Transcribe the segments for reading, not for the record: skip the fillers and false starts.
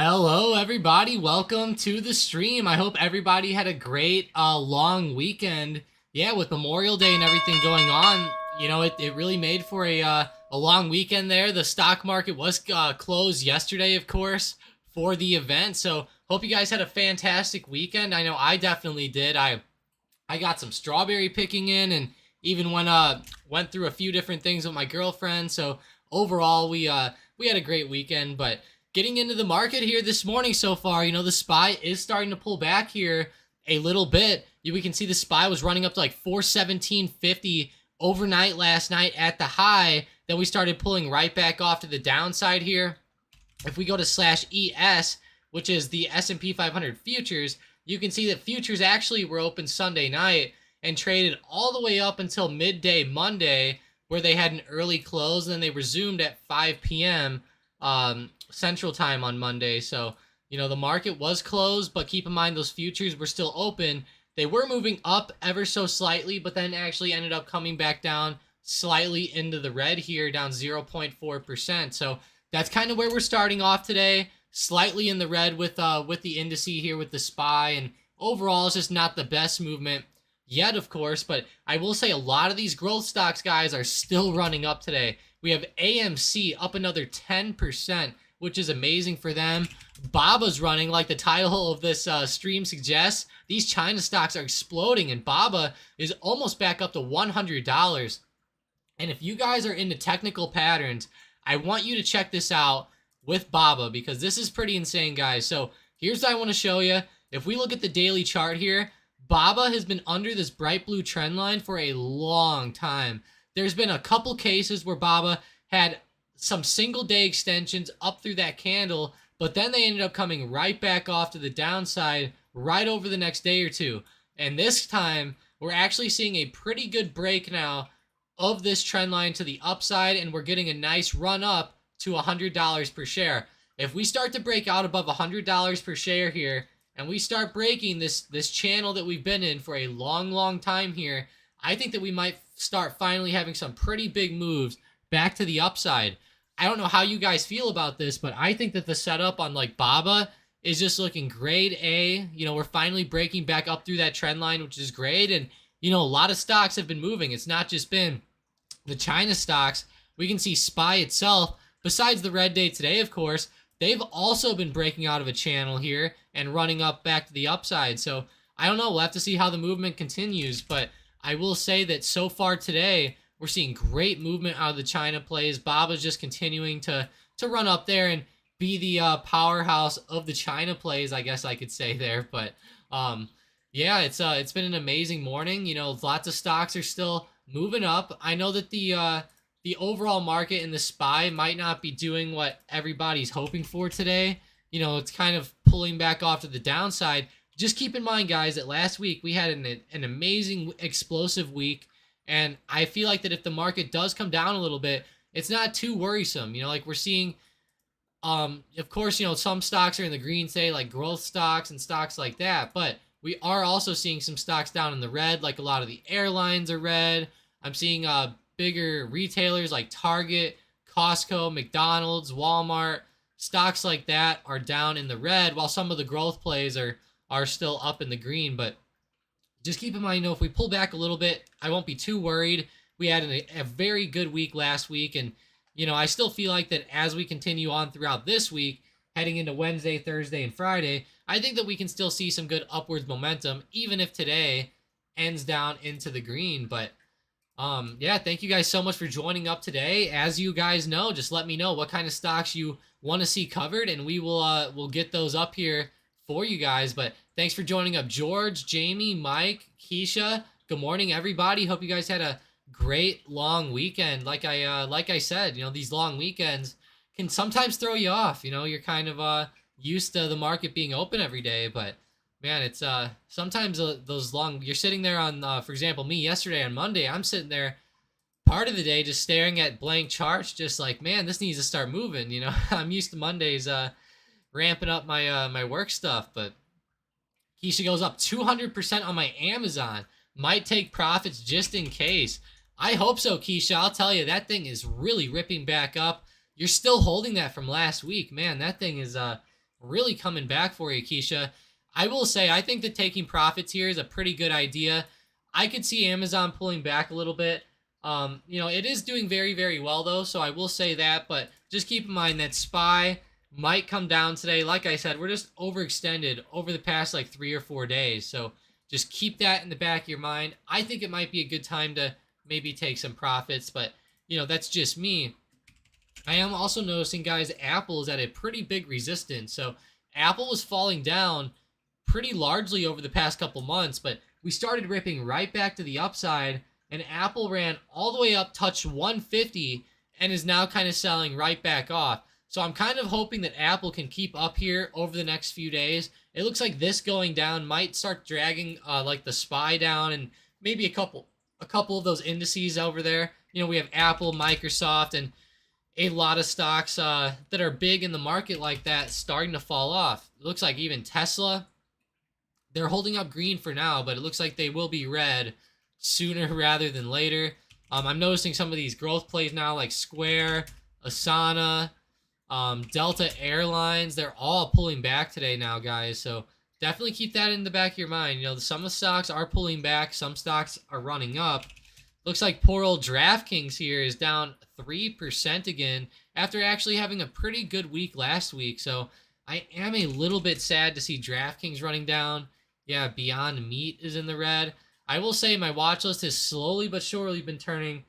Hello, everybody. Welcome to the stream. I hope everybody had a great long weekend. Yeah, with Memorial Day and everything going on, it really made for a long weekend there. The stock market was closed yesterday, of course, for the event. So hope you guys had a fantastic weekend. I know I definitely did. I got some strawberry picking in, and even went through a few different things with my girlfriend. So overall, we had a great weekend. But getting into the market here this morning so far, the SPY is starting to pull back here a little bit. We can see the SPY was running up to like 417.50 overnight last night at the high. Then we started pulling right back off to the downside here. If we go to /ES, which is the S&P 500 futures, you can see that futures actually were open Sunday night and traded all the way up until midday Monday, where they had an early close, and then they resumed at 5 p.m. Central Time on Monday. So, the market was closed, but keep in mind those futures were still open. They were moving up ever so slightly, but then actually ended up coming back down slightly into the red here, down 0.4%. So that's kind of where we're starting off today, slightly in the red with the indice here with the SPY, and overall it's just not the best movement yet, of course. But I will say a lot of these growth stocks, guys, are still running up today. We have AMC up another 10%, which is amazing for them. BABA's running, like the title of this stream suggests. These China stocks are exploding, and BABA is almost back up to $100. And if you guys are into technical patterns, I want you to check this out with BABA, because this is pretty insane, guys. So here's what I want to show you. If we look at the daily chart here, BABA has been under this bright blue trend line for a long time. There's been a couple cases where BABA had some single day extensions up through that candle, but then they ended up coming right back off to the downside right over the next day or two. And this time, we're actually seeing a pretty good break now of this trend line to the upside, and we're getting a nice run up to $100 per share. If we start to break out above $100 per share here, and we start breaking this channel that we've been in for a long time here, I think that we might start finally having some pretty big moves back to the upside. I don't know how you guys feel about this, but I think that the setup on like BABA is just looking grade A. We're finally breaking back up through that trend line, which is great. And, a lot of stocks have been moving. It's not just been the China stocks. We can see SPY itself, besides the red day today, of course, they've also been breaking out of a channel here and running up back to the upside. So I don't know. We'll have to see how the movement continues. But I will say that so far today, we're seeing great movement out of the China plays. BABA's just continuing to run up there and be the powerhouse of the China plays, I guess I could say there. But yeah, it's been an amazing morning. Lots of stocks are still moving up. I know that the overall market in the SPY might not be doing what everybody's hoping for today. It's kind of pulling back off to the downside. Just keep in mind, guys, that last week we had an amazing explosive week. And I feel like that if the market does come down a little bit, it's not too worrisome. Like we're seeing, of course, some stocks are in the green, say like growth stocks and stocks like that. But we are also seeing some stocks down in the red, like a lot of the airlines are red. I'm seeing bigger retailers like Target, Costco, McDonald's, Walmart, stocks like that are down in the red, while some of the growth plays are still up in the green. But just keep in mind, if we pull back a little bit, I won't be too worried. We had a very good week last week, and I still feel like that as we continue on throughout this week, heading into Wednesday, Thursday, and Friday, I think that we can still see some good upwards momentum, even if today ends down into the green. But yeah, thank you guys so much for joining up today. As you guys know, just let me know what kind of stocks you want to see covered, and we'll get those up here for you guys. But thanks for joining up, George, Jamie, Mike, Keisha. Good morning, everybody. Hope you guys had a great long weekend. Like I said, these long weekends can sometimes throw you off. You're kind of used to the market being open every day, but man, it's sometimes those long. You're sitting there on, for example, me yesterday on Monday. I'm sitting there part of the day just staring at blank charts, just like, man, this needs to start moving. I'm used to Mondays ramping up my work stuff. But Keisha goes up 200% on my Amazon. Might take profits just in case. I hope so, Keisha. I'll tell you, that thing is really ripping back up. You're still holding that from last week. Man, that thing is really coming back for you, Keisha. I will say, I think that taking profits here is a pretty good idea. I could see Amazon pulling back a little bit. It is doing very, very well though, so I will say that, but just keep in mind that SPY might come down today. Like I said, we're just overextended over the past like 3 or 4 days, so just keep that in the back of your mind. I think it might be a good time to maybe take some profits, but that's just me. I am also noticing, guys, Apple is at a pretty big resistance. So Apple was falling down pretty largely over the past couple months, but we started ripping right back to the upside, and Apple ran all the way up, touched 150, and is now kind of selling right back off. So I'm kind of hoping that Apple can keep up here over the next few days. It looks like this going down might start dragging like the SPY down, and maybe a couple of those indices over there. We have Apple, Microsoft, and a lot of stocks that are big in the market like that starting to fall off. It looks like even Tesla, they're holding up green for now, but it looks like they will be red sooner rather than later. I'm noticing some of these growth plays now like Square, Asana, Delta Airlines, they're all pulling back today now, guys. So definitely keep that in the back of your mind. Some of the stocks are pulling back, some stocks are running up. Looks like poor old DraftKings here is down 3% again after actually having a pretty good week last week. So I am a little bit sad to see DraftKings running down. Yeah, Beyond Meat is in the red. I will say my watch list has slowly but surely been turning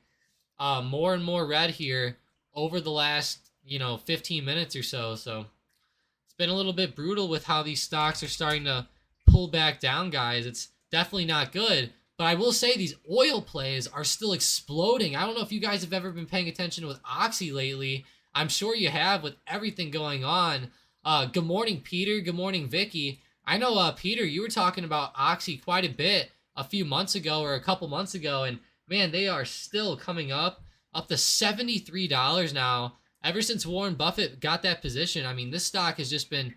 more and more red here over the last 15 minutes or so. So it's been a little bit brutal with how these stocks are starting to pull back down, guys. It's definitely not good. But I will say these oil plays are still exploding. I don't know if you guys have ever been paying attention with Oxy lately. I'm sure you have with everything going on. Good morning, Peter. Good morning, Vicky. I know, Peter, you were talking about Oxy quite a bit a few months ago or a couple months ago. And man, they are still coming up to $73 now. Ever since Warren Buffett got that position, I mean, this stock has just been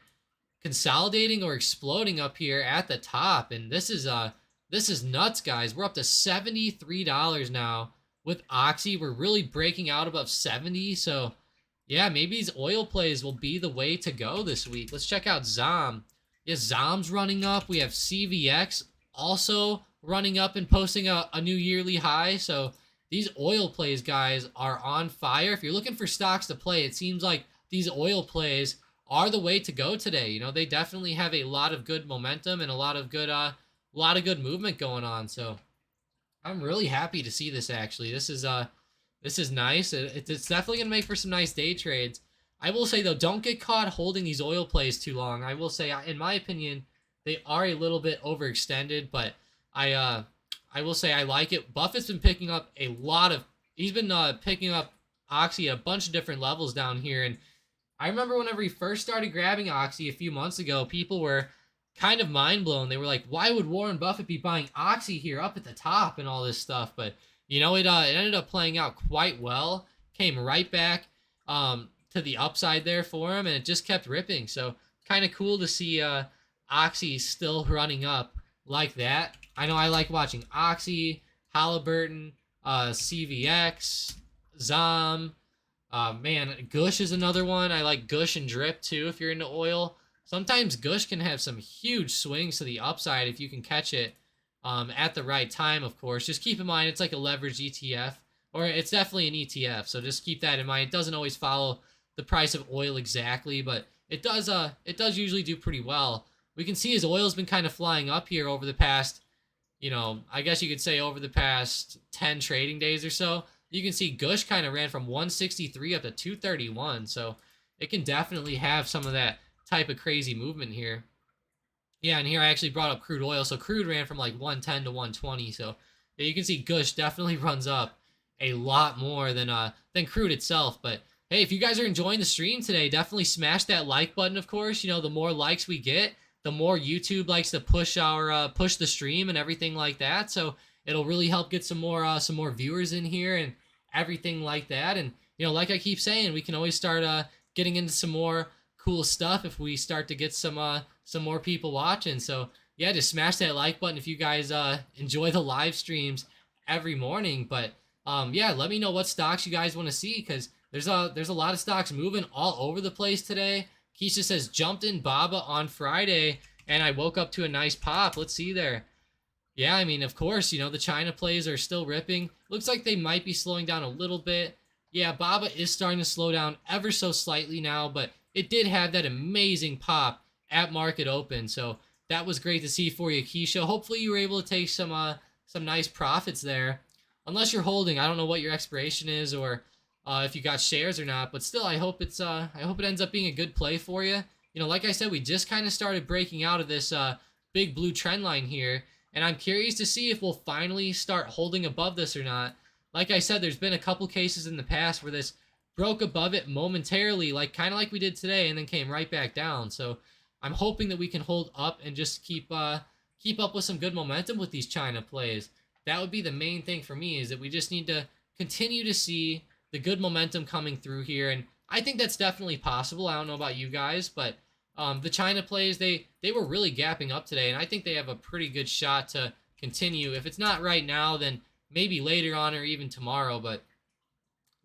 consolidating or exploding up here at the top. And this is nuts, guys. We're up to $73 now with Oxy. We're really breaking out above 70. So, yeah, maybe these oil plays will be the way to go this week. Let's check out ZOM. Yeah, ZOM's running up. We have CVX also running up and posting a new yearly high. So, these oil plays, guys, are on fire. If you're looking for stocks to play, it seems like these oil plays are the way to go today. They definitely have a lot of good momentum and a lot of good movement going on. So I'm really happy to see this. Actually, this is nice. It's definitely gonna make for some nice day trades. I will say though, don't get caught holding these oil plays too long. I will say, in my opinion, they are a little bit overextended, but I will say I like it. Buffett's been picking up he's been picking up Oxy at a bunch of different levels down here, and I remember whenever he first started grabbing Oxy a few months ago, people were kind of mind blown. They were like, why would Warren Buffett be buying Oxy here up at the top and all this stuff? But it ended up playing out quite well. Came right back to the upside there for him, and it just kept ripping. So kind of cool to see Oxy still running up like that. I know I like watching Oxy, Halliburton, CVX, ZOM. Man, Gush is another one. I like Gush and Drip too if you're into oil. Sometimes Gush can have some huge swings to the upside if you can catch it at the right time, of course. Just keep in mind it's like a leveraged ETF, or it's definitely an ETF, so just keep that in mind. It doesn't always follow the price of oil exactly, but it does usually do pretty well. We can see his oil's been kind of flying up here over the past, I guess you could say over the past 10 trading days or so. You can see Gush kind of ran from 163 up to 231, so it can definitely have some of that type of crazy movement here. Yeah, and here I actually brought up crude oil. So crude ran from like 110 to 120. So yeah, you can see Gush definitely runs up a lot more than crude itself. But hey, if you guys are enjoying the stream today, definitely smash that like button, of course. The more likes we get, the more YouTube likes to push the stream and everything like that. So it'll really help get some more viewers in here and everything like that. And like I keep saying, we can always start getting into some more cool stuff if we start to get some more people watching. So yeah, just smash that like button if you guys enjoy the live streams every morning. But yeah, let me know what stocks you guys want to see, because there's a lot of stocks moving all over the place today. Keisha says, jumped in Baba on Friday, and I woke up to a nice pop. Let's see there. Yeah, I mean, of course, the China plays are still ripping. Looks like they might be slowing down a little bit. Yeah, Baba is starting to slow down ever so slightly now, but it did have that amazing pop at market open. So that was great to see for you, Keisha. Hopefully you were able to take some nice profits there. Unless you're holding, I don't know what your expiration is or if you got shares or not, but still, I hope I hope it ends up being a good play for you. Like I said, we just kind of started breaking out of this big blue trend line here, and I'm curious to see if we'll finally start holding above this or not. Like I said, there's been a couple cases in the past where this broke above it momentarily, kind of like we did today, and then came right back down. So I'm hoping that we can hold up and just keep up with some good momentum with these China plays. That would be the main thing for me, is that we just need to continue to see the good momentum coming through here, and I think that's definitely possible. I don't know about you guys, but the China plays, they were really gapping up today, and I think they have a pretty good shot to continue. If it's not right now, then maybe later on or even tomorrow, but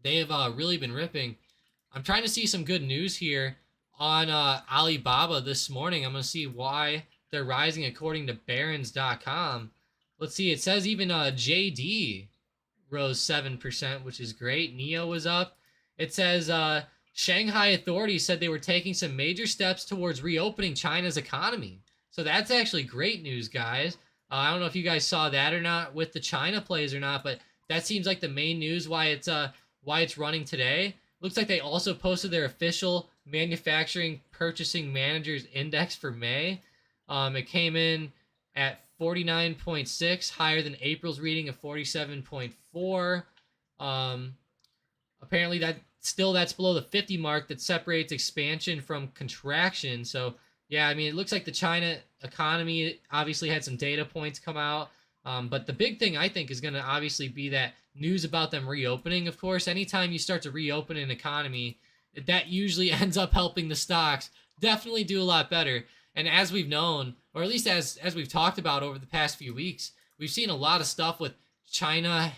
they have really been ripping. I'm trying to see some good news here on Alibaba this morning. I'm going to see why they're rising according to Barron's.com. Let's see. It says even JD rose 7%, which is great. NEO was up. It says Shanghai authorities said they were taking some major steps towards reopening China's economy. So that's actually great news, guys. I don't know if you guys saw that or not with the China plays or not, but that seems like the main news why it's running today. Looks like they also posted their official manufacturing purchasing managers index for May. It came in at 49.6, higher than April's reading of 47.4. Apparently that's below the 50 mark that separates expansion from contraction. So yeah, I mean, it looks like the China economy obviously had some data points come out. But the big thing I think is going to obviously be that news about them reopening. Of course, anytime you start to reopen an economy, that usually ends up helping the stocks definitely do a lot better. And as we've known, or at least as we've talked about over the past few weeks, we've seen a lot of stuff with China,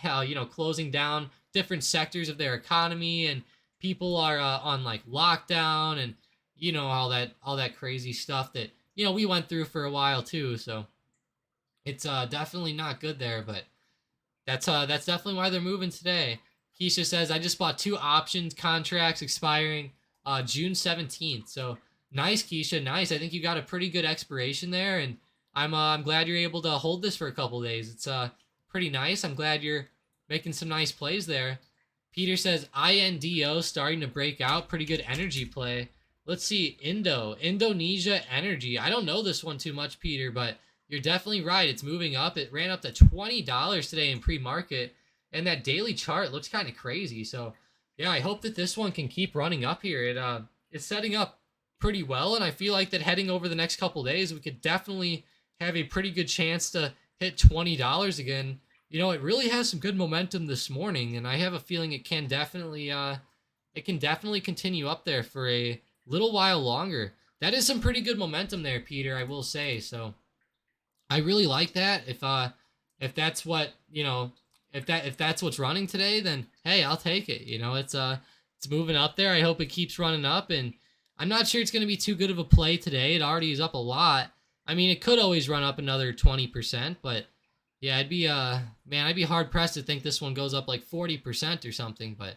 closing down different sectors of their economy, and people are on lockdown, and all that crazy stuff that we went through for a while too. So it's definitely not good there, but that's definitely why they're moving today. Keisha says, I just bought 2 options contracts expiring June 17th. So nice, Keisha, nice. I think you got a pretty good expiration there, and I'm glad you're able to hold this for a couple days. It's pretty nice. I'm glad you're making some nice plays there. Peter says INDO starting to break out. Pretty good energy play. Let's see, Indonesia Energy. I don't know this one too much, Peter, but you're definitely right. It's moving up. It ran up to $20 today in pre-market, and that daily chart looks kind of crazy. So yeah, I hope that this one can keep running up here. It's setting up pretty well, and I feel like that heading over the next couple days, we could definitely have a pretty good chance to hit $20 again. It really has some good momentum this morning, and I have a feeling it can definitely continue up there for a little while longer. That is some pretty good momentum there, Peter, I will say. So I really like that. If that's what, if that's what's running today, then hey, I'll take it. It's moving up there. I hope it keeps running up, and I'm not sure it's going to be too good of a play today. It already is up a lot. I mean, it could always run up another 20%, but yeah, I'd be hard pressed to think this one goes up like 40% or something, but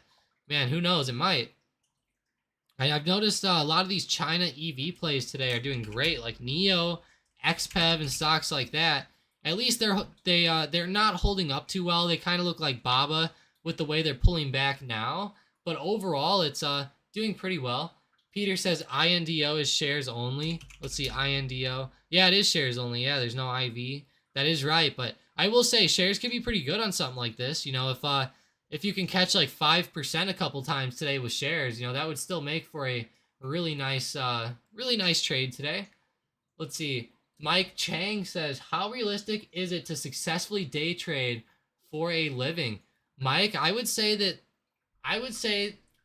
man, who knows? It might. I've noticed a lot of these China EV plays today are doing great, like NEO, XPEV, and stocks like that. At least they're not holding up too well. They kind of look like Baba with the way they're pulling back now, but overall it's doing pretty well. Peter says INDO is shares only. Let's see, INDO. Yeah, it is shares only. Yeah, there's no IV. That is right, but I will say shares can be pretty good on something like this. If you can catch like 5% a couple times today with shares, that would still make for a really nice trade today. Let's see. Mike Chang says, how realistic is it to successfully day trade for a living? Mike, I would say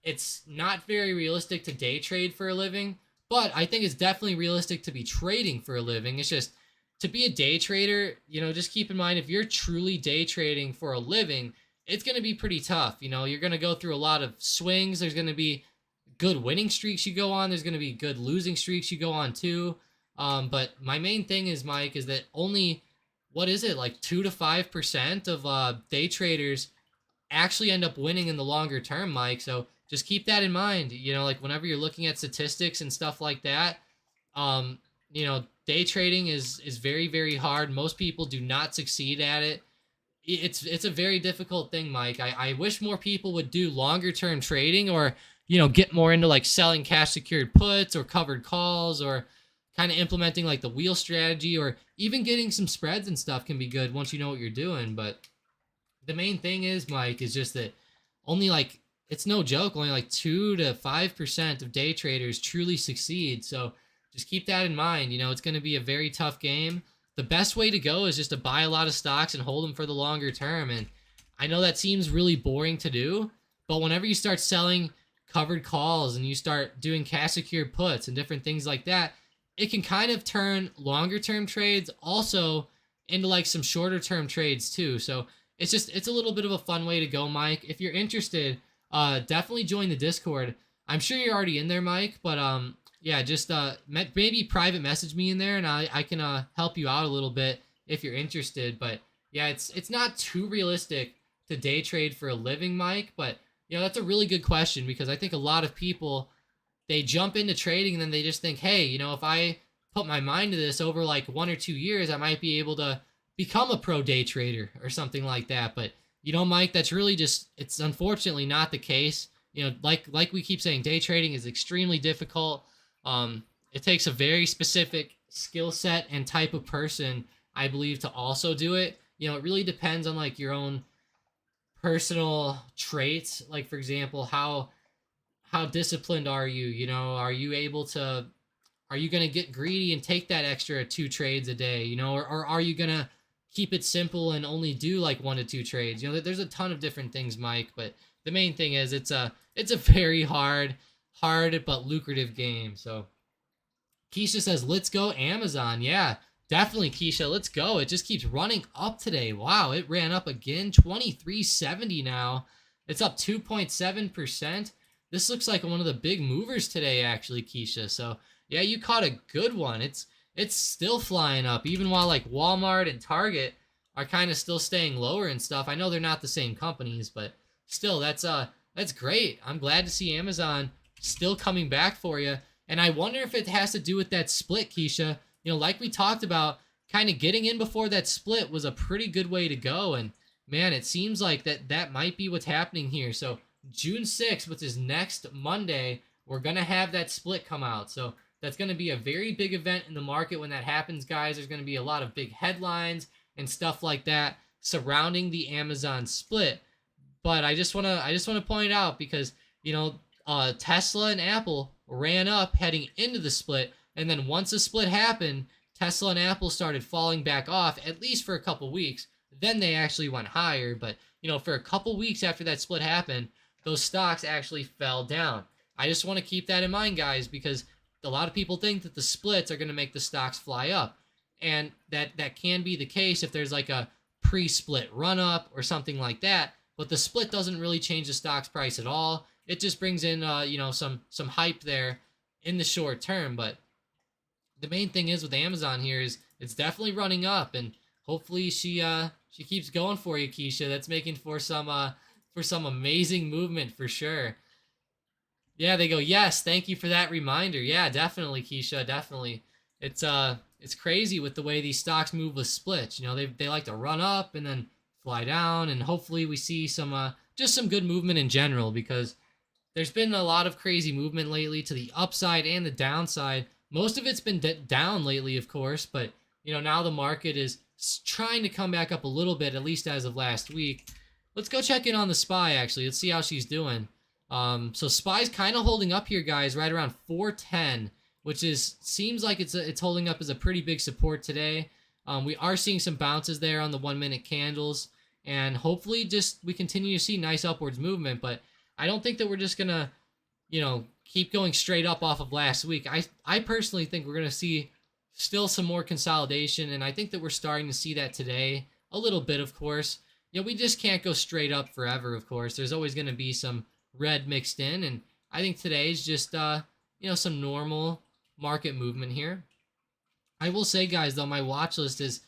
it's not very realistic to day trade for a living, but I think it's definitely realistic to be trading for a living. It's just, to be a day trader, just keep in mind, if you're truly day trading for a living, it's going to be pretty tough. You're going to go through a lot of swings. There's going to be good winning streaks you go on. There's going to be good losing streaks you go on too. But my main thing is, Mike, is that only, what is it, like 2 to 5% of day traders actually end up winning in the longer term, Mike. So just keep that in mind. Like whenever you're looking at statistics and stuff like that, um, day trading is very, very hard. Most people do not succeed at it. It's a very difficult thing, Mike. I wish more people would do longer term trading, or get more into like selling cash secured puts or covered calls, or kind of implementing like the wheel strategy, or even getting some spreads and stuff can be good once you know what you're doing. But the main thing is, Mike, is just that only like, it's no joke, only like 2 to 5% of day traders truly succeed. So just keep that in mind. It's going to be a very tough game. The best way to go is just to buy a lot of stocks and hold them for the longer term. And I know that seems really boring to do, but whenever you start selling covered calls and you start doing cash secured puts and different things like that, it can kind of turn longer term trades also into like some shorter term trades too. So it's a little bit of a fun way to go, Mike. If you're interested, definitely join the Discord. I'm sure you're already in there, Mike, but yeah, just maybe private message me in there, and I can help you out a little bit if you're interested. But yeah, it's not too realistic to day trade for a living, Mike. But that's a really good question, because I think a lot of people, they jump into trading and then they just think, hey, if I put my mind to this over like 1 or 2 years, I might be able to become a pro day trader or something like that. But Mike, that's really just, it's unfortunately not the case. Like we keep saying, day trading is extremely difficult. It takes a very specific skill set and type of person, I believe, to also do it. It really depends on like your own personal traits. Like, for example, how disciplined are you? Are you able to, are you going to get greedy and take that extra 2 trades a day, or are you going to keep it simple and only do like 1 to 2 trades? There's a ton of different things, Mike, but the main thing is it's a very hard but lucrative game. So Keisha says, let's go Amazon. Yeah, definitely, Keisha, let's go. It just keeps running up today. Wow, it ran up again, 23.70 now. It's up 2.7%. This looks like one of the big movers today, actually, Keisha. So yeah, you caught a good one. It's still flying up, even while like Walmart and Target are kind of still staying lower and stuff. I know they're not the same companies, but still, that's great. I'm glad to see Amazon still coming back for you. And I wonder if it has to do with that split, Keisha. Like we talked about, kind of getting in before that split was a pretty good way to go. And man, it seems like that might be what's happening here. So June 6th, which is next Monday, we're going to have that split come out. So that's going to be a very big event in the market when that happens, guys. There's going to be a lot of big headlines and stuff like that surrounding the Amazon split. But I just want to point it out, because Tesla and Apple ran up heading into the split, and then once the split happened, Tesla and Apple started falling back off, at least for a couple weeks. Then they actually went higher, but for a couple weeks after that split happened, those stocks actually fell down. I just want to keep that in mind, guys, because a lot of people think that the splits are going to make the stocks fly up, and that can be the case if there's like a pre-split run up or something like that. But the split doesn't really change the stock's price at all. It just brings in some hype there in the short term. But the main thing is with Amazon here is it's definitely running up, and hopefully she keeps going for you, Keisha. That's making for some amazing movement for sure. Yeah, they go, yes, thank you for that reminder. Yeah, definitely, Keisha, definitely. It's crazy with the way these stocks move with splits. They like to run up and then fly down, and hopefully we see some just some good movement in general, because there's been a lot of crazy movement lately to the upside and the downside. Most of it's been down lately, of course, but now the market is trying to come back up a little bit, at least as of last week. Let's go check in on the SPY, actually. Let's see how she's doing. So SPY's kind of holding up here, guys, right around 410, which seems like it's holding up as a pretty big support today. We are seeing some bounces there on the 1-minute candles, and hopefully just we continue to see nice upwards movement. But I don't think that we're just gonna, keep going straight up off of last week. I personally think we're gonna see still some more consolidation, and I think that we're starting to see that today a little bit, of course. We just can't go straight up forever, of course. There's always gonna be some red mixed in, and I think today's just some normal market movement here. I will say, guys, though, my watch list is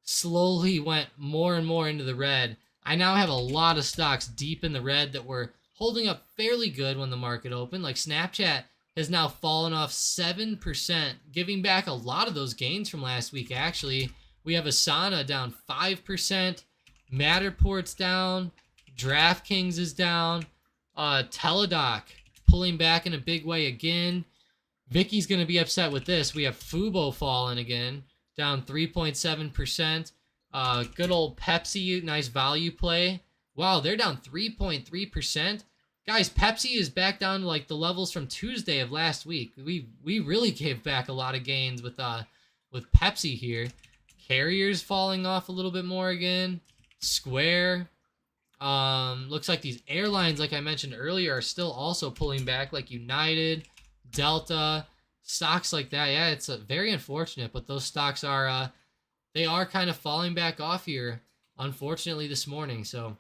slowly went more and more into the red. I now have a lot of stocks deep in the red that were holding up fairly good when the market opened. Like Snapchat has now fallen off 7%, giving back a lot of those gains from last week, actually. We have Asana down 5%, Matterport's down, DraftKings is down, Teladoc pulling back in a big way again. Vicky's going to be upset with this. We have Fubo falling again, down 3.7%. Good old Pepsi, nice value play. Wow, they're down 3.3%. Guys, Pepsi is back down to like the levels from Tuesday of last week. We really gave back a lot of gains with Pepsi here. Carrier's falling off a little bit more again. Square. Looks like these airlines, like I mentioned earlier, are still also pulling back, like United, Delta, stocks like that. Yeah, it's very unfortunate, but those stocks are they are kind of falling back off here, unfortunately, this morning. So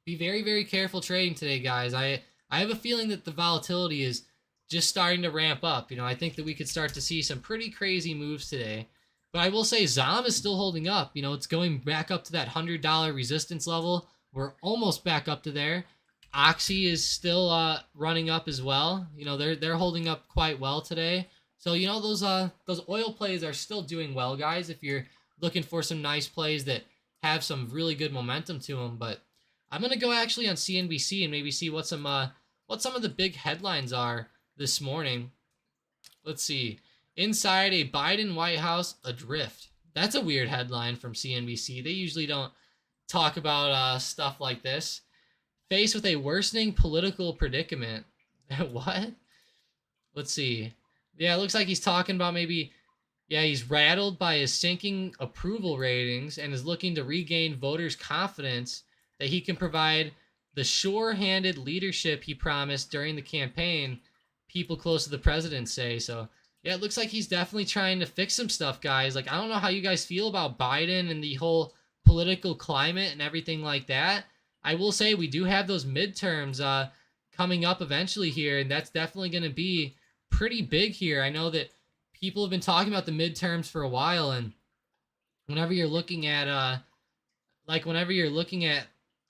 be very, very careful trading today, guys. I have a feeling that the volatility is just starting to ramp up. I think that we could start to see some pretty crazy moves today. But I will say ZOM is still holding up. It's going back up to that $100 resistance level. We're almost back up to there. Oxy is still running up as well. They're holding up quite well today. So those oil plays are still doing well, guys. If you're looking for some nice plays that have some really good momentum to them, but I'm gonna go actually on CNBC and maybe see what some of the big headlines are this morning. Let's see. Inside a Biden White House adrift. That's a weird headline from CNBC. They usually don't talk about stuff like this. Faced with a worsening political predicament. What? Let's see. Yeah, it looks like he's talking about maybe, he's rattled by his sinking approval ratings and is looking to regain voters' confidence that he can provide the sure-handed leadership he promised during the campaign, people close to the president say. So, yeah, it looks like he's definitely trying to fix some stuff, guys. Like, I don't know how you guys feel about Biden and the whole political climate and everything like that. I will say we do have those midterms coming up eventually here, and that's definitely going to be pretty big here. I know that people have been talking about the midterms for a while, and whenever you're looking at a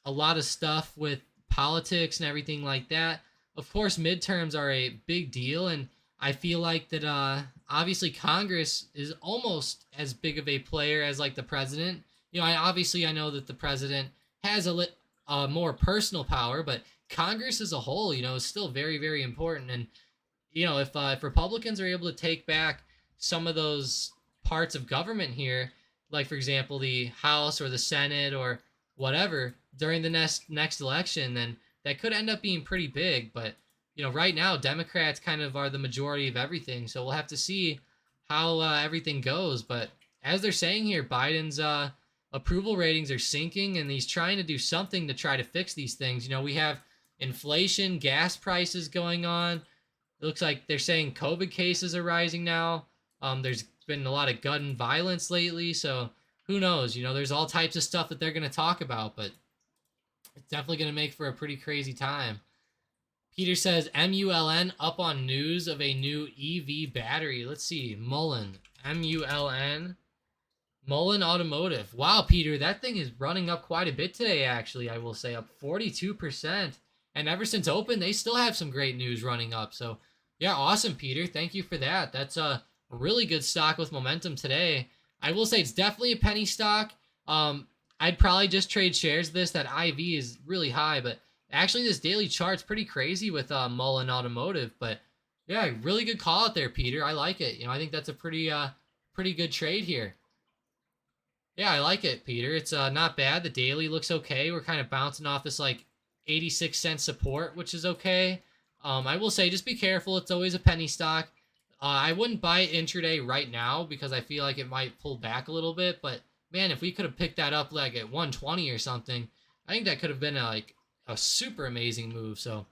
lot of stuff with politics and everything like that, of course midterms are a big deal, and I feel like that obviously Congress is almost as big of a player as like the president. I know that the president has a more personal power, but Congress as a whole, is still very, very important. And if Republicans are able to take back some of those parts of government here, like for example the House or the Senate or whatever during the next election, then that could end up being pretty big. But right now Democrats kind of are the majority of everything, so we'll have to see how everything goes. But as they're saying here, Biden's approval ratings are sinking, and he's trying to do something to try to fix these things. We have inflation, gas prices going on. It looks like they're saying COVID cases are rising now. There's been a lot of gun violence lately, so who knows? There's all types of stuff that they're going to talk about, but it's definitely going to make for a pretty crazy time. Peter says, MULN up on news of a new EV battery. Let's see, Mullen, MULN. Mullen Automotive. Wow, Peter, that thing is running up quite a bit today, actually, I will say, up 42%. And ever since open, they still have some great news running up. So, yeah, awesome, Peter. Thank you for that. That's a really good stock with momentum today. I will say it's definitely a penny stock. I'd probably just trade shares of this. That IV is really high, but actually this daily chart's pretty crazy with Mullen Automotive. But, yeah, really good call out there, Peter. I like it. I think that's a pretty good trade here. Yeah, I like it, Peter. It's not bad. The daily looks okay. We're kind of bouncing off this like 86-cent support, which is okay. I will say just be careful. It's always a penny stock. I wouldn't buy it intraday right now because I feel like it might pull back a little bit. But man, if we could have picked that up like at 120 or something, I think that could have been a super amazing move. So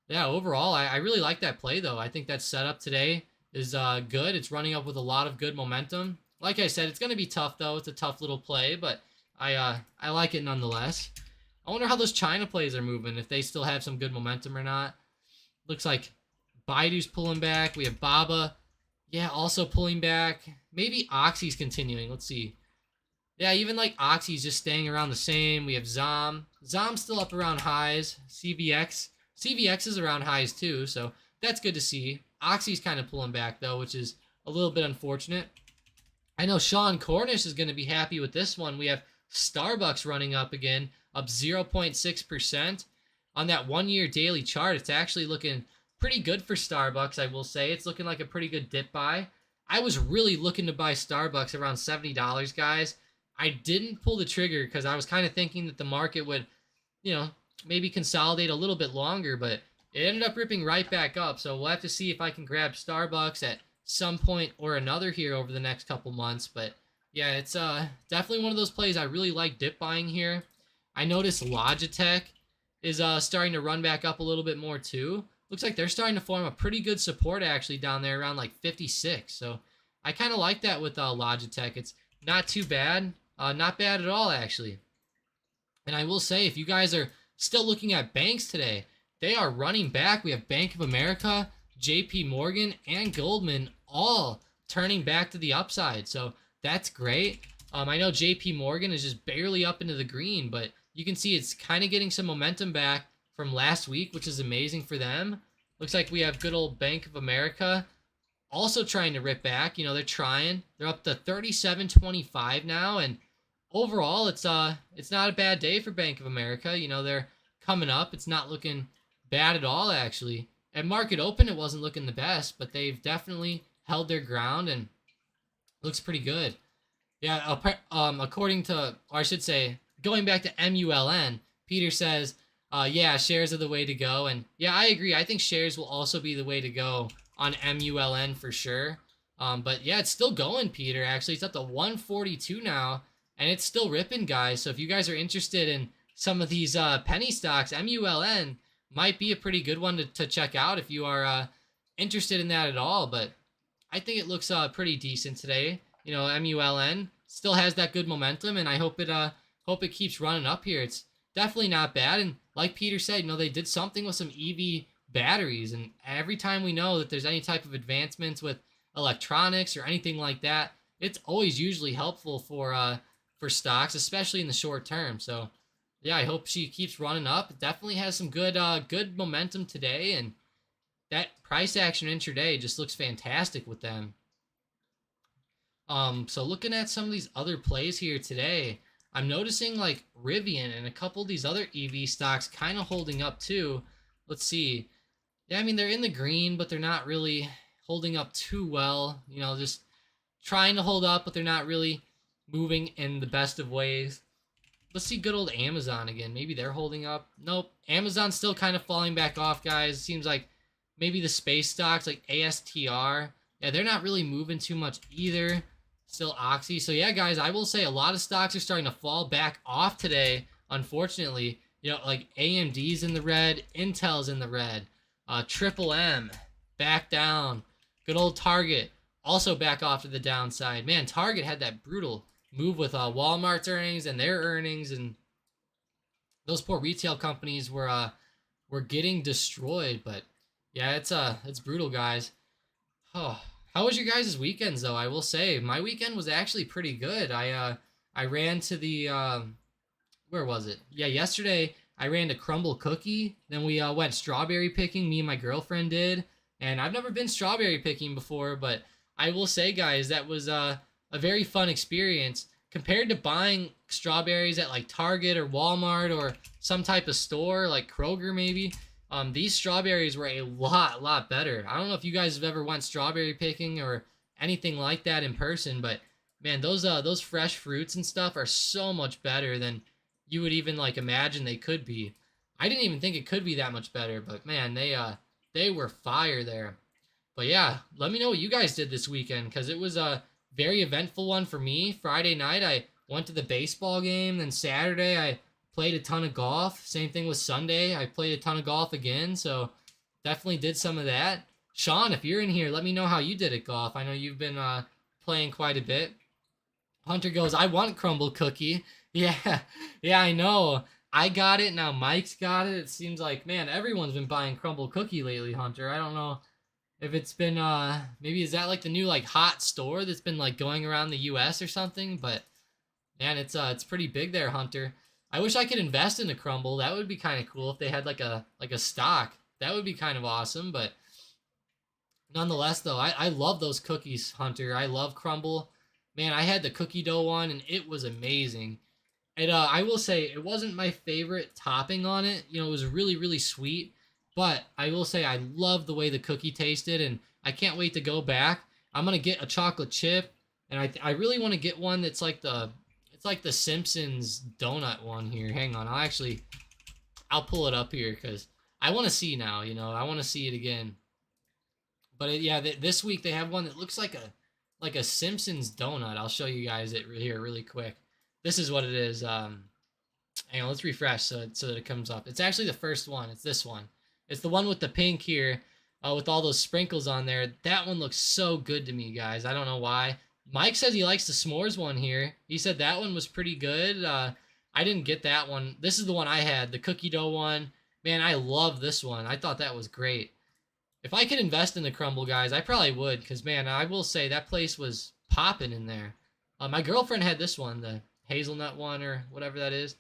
yeah, overall, I really like that play though. I think that setup today is good. It's running up with a lot of good momentum. Like I said, it's going to be tough, though. It's a tough little play, but I like it nonetheless. I wonder how those China plays are moving, if they still have some good momentum or not. Looks like Baidu's pulling back. We have Baba, yeah, also pulling back. Maybe Oxy's continuing. Let's see. Yeah, even like Oxy's just staying around the same. We have Zom. Zom's still up around highs. CVX is around highs too, so that's good to see. Oxy's kind of pulling back though, which is a little bit unfortunate. I know Sean Cornish is going to be happy with this one. We have Starbucks running up again, up 0.6%. On that 1-year daily chart, it's actually looking pretty good for Starbucks, I will say. It's looking like a pretty good dip buy. I was really looking to buy Starbucks around $70, guys. I didn't pull the trigger because I was kind of thinking that the market would, maybe consolidate a little bit longer, but it ended up ripping right back up. So we'll have to see if I can grab Starbucks at some point or another here over the next couple months. But yeah, it's definitely one of those plays I really like dip buying here. I noticed Logitech is starting to run back up a little bit more too. Looks like they're starting to form a pretty good support actually down there around like 56. So I kind of like that with Logitech. It's not too bad. Not bad at all, actually. And I will say, if you guys are still looking at banks today, they are running back. We have Bank of America, JP Morgan, and Goldman all turning back to the upside. So that's great. I know JP Morgan is just barely up into the green, but you can see it's kind of getting some momentum back from last week, which is amazing for them. Looks like we have good old Bank of America also trying to rip back. They're trying. They're up to 37.25 now, and overall, it's not a bad day for Bank of America. They're coming up. It's not looking bad at all, actually. At market open, it wasn't looking the best, but they've definitely held their ground and looks pretty good. Yeah, according to, or I should say, going back to MULN, Peter says, yeah, shares are the way to go. And yeah, I agree. I think shares will also be the way to go on MULN for sure. But yeah, it's still going, Peter, actually. It's up to 142 now. And it's still ripping, guys. So if you guys are interested in some of these penny stocks, MULN might be a pretty good one to check out if you are interested in that at all. But I think it looks pretty decent today. MULN still has that good momentum, and I hope it keeps running up here. It's definitely not bad. And like Peter said, they did something with some EV batteries. And every time we know that there's any type of advancements with electronics or anything like that, it's always usually helpful for stocks, especially in the short term. So yeah, I hope she keeps running up. It definitely has some good momentum today, and that price action intraday just looks fantastic with them. So looking at some of these other plays here today, I'm noticing like Rivian and a couple of these other EV stocks kind of holding up too. Let's see. Yeah, I mean, they're in the green, but they're not really holding up too well. Just trying to hold up, but they're not really moving in the best of ways. Let's see good old Amazon again. Maybe they're holding up. Nope. Amazon's still kind of falling back off, guys. It seems like maybe the space stocks like ASTR, yeah, they're not really moving too much either. Still Oxy. So yeah, guys, I will say a lot of stocks are starting to fall back off today, unfortunately. Like AMD's in the red, Intel's in the red. Triple M back down. Good old Target also back off to the downside. Man, Target had that brutal move with Walmart's earnings and their earnings, and those poor retail companies were getting destroyed. But yeah, it's brutal, guys. Oh, how was your guys' weekends though? I will say my weekend was actually pretty good. I ran to the where was it? Yeah, yesterday I ran to Crumble Cookie. Then we went strawberry picking. Me and my girlfriend did, and I've never been strawberry picking before, but I will say, guys, that was a very fun experience compared to buying strawberries at like Target or Walmart or some type of store like Kroger maybe. These strawberries were a lot better. I don't know if you guys have ever went strawberry picking or anything like that in person, but man, those fresh fruits and stuff are so much better than you would even like imagine they could be. I didn't even think it could be that much better, but man, they were fire there. But yeah, let me know what you guys did this weekend, because it was a very eventful one for me. Friday night, I went to the baseball game. Then Saturday, I played a ton of golf. Same thing with Sunday. I played a ton of golf again, so definitely did some of that. Sean, if you're in here, let me know how you did at golf. I know you've been playing quite a bit. Hunter goes, I want Crumble Cookie. Yeah, I know. I got it, now Mike's got it. It seems like, man, everyone's been buying Crumble Cookie lately, Hunter. I don't know if it's been maybe is that like the new like hot store that's been like going around the US or something, but man, it's pretty big there, Hunter. I wish I could invest in a Crumble. That would be kind of cool if they had like a stock. That would be kind of awesome, but nonetheless though, I love those cookies, Hunter. I love Crumble. Man, I had the cookie dough one and it was amazing. I will say it wasn't my favorite topping on it. You know, it was really, really sweet. But I will say I love the way the cookie tasted, and I can't wait to go back. I'm gonna get a chocolate chip, and I really want to get one that's like the Simpsons donut one here. Hang on, I'll pull it up here because I want to see now. You know, I want to see it again. But yeah, this week they have one that looks like a Simpsons donut. I'll show you guys it here really quick. This is what it is. Hang on, let's refresh so that it comes up. It's actually the first one. It's this one. It's the one with the pink here, with all those sprinkles on there. That one looks so good to me, guys. I don't know why. Mike says he likes the s'mores one here. He said that one was pretty good. I didn't get that one. This is the one I had, the cookie dough one. Man, I love this one. I thought that was great. If I could invest in the Crumble, guys, I probably would, because, man, I will say that place was popping in there. My girlfriend had this one, the hazelnut one or whatever that is.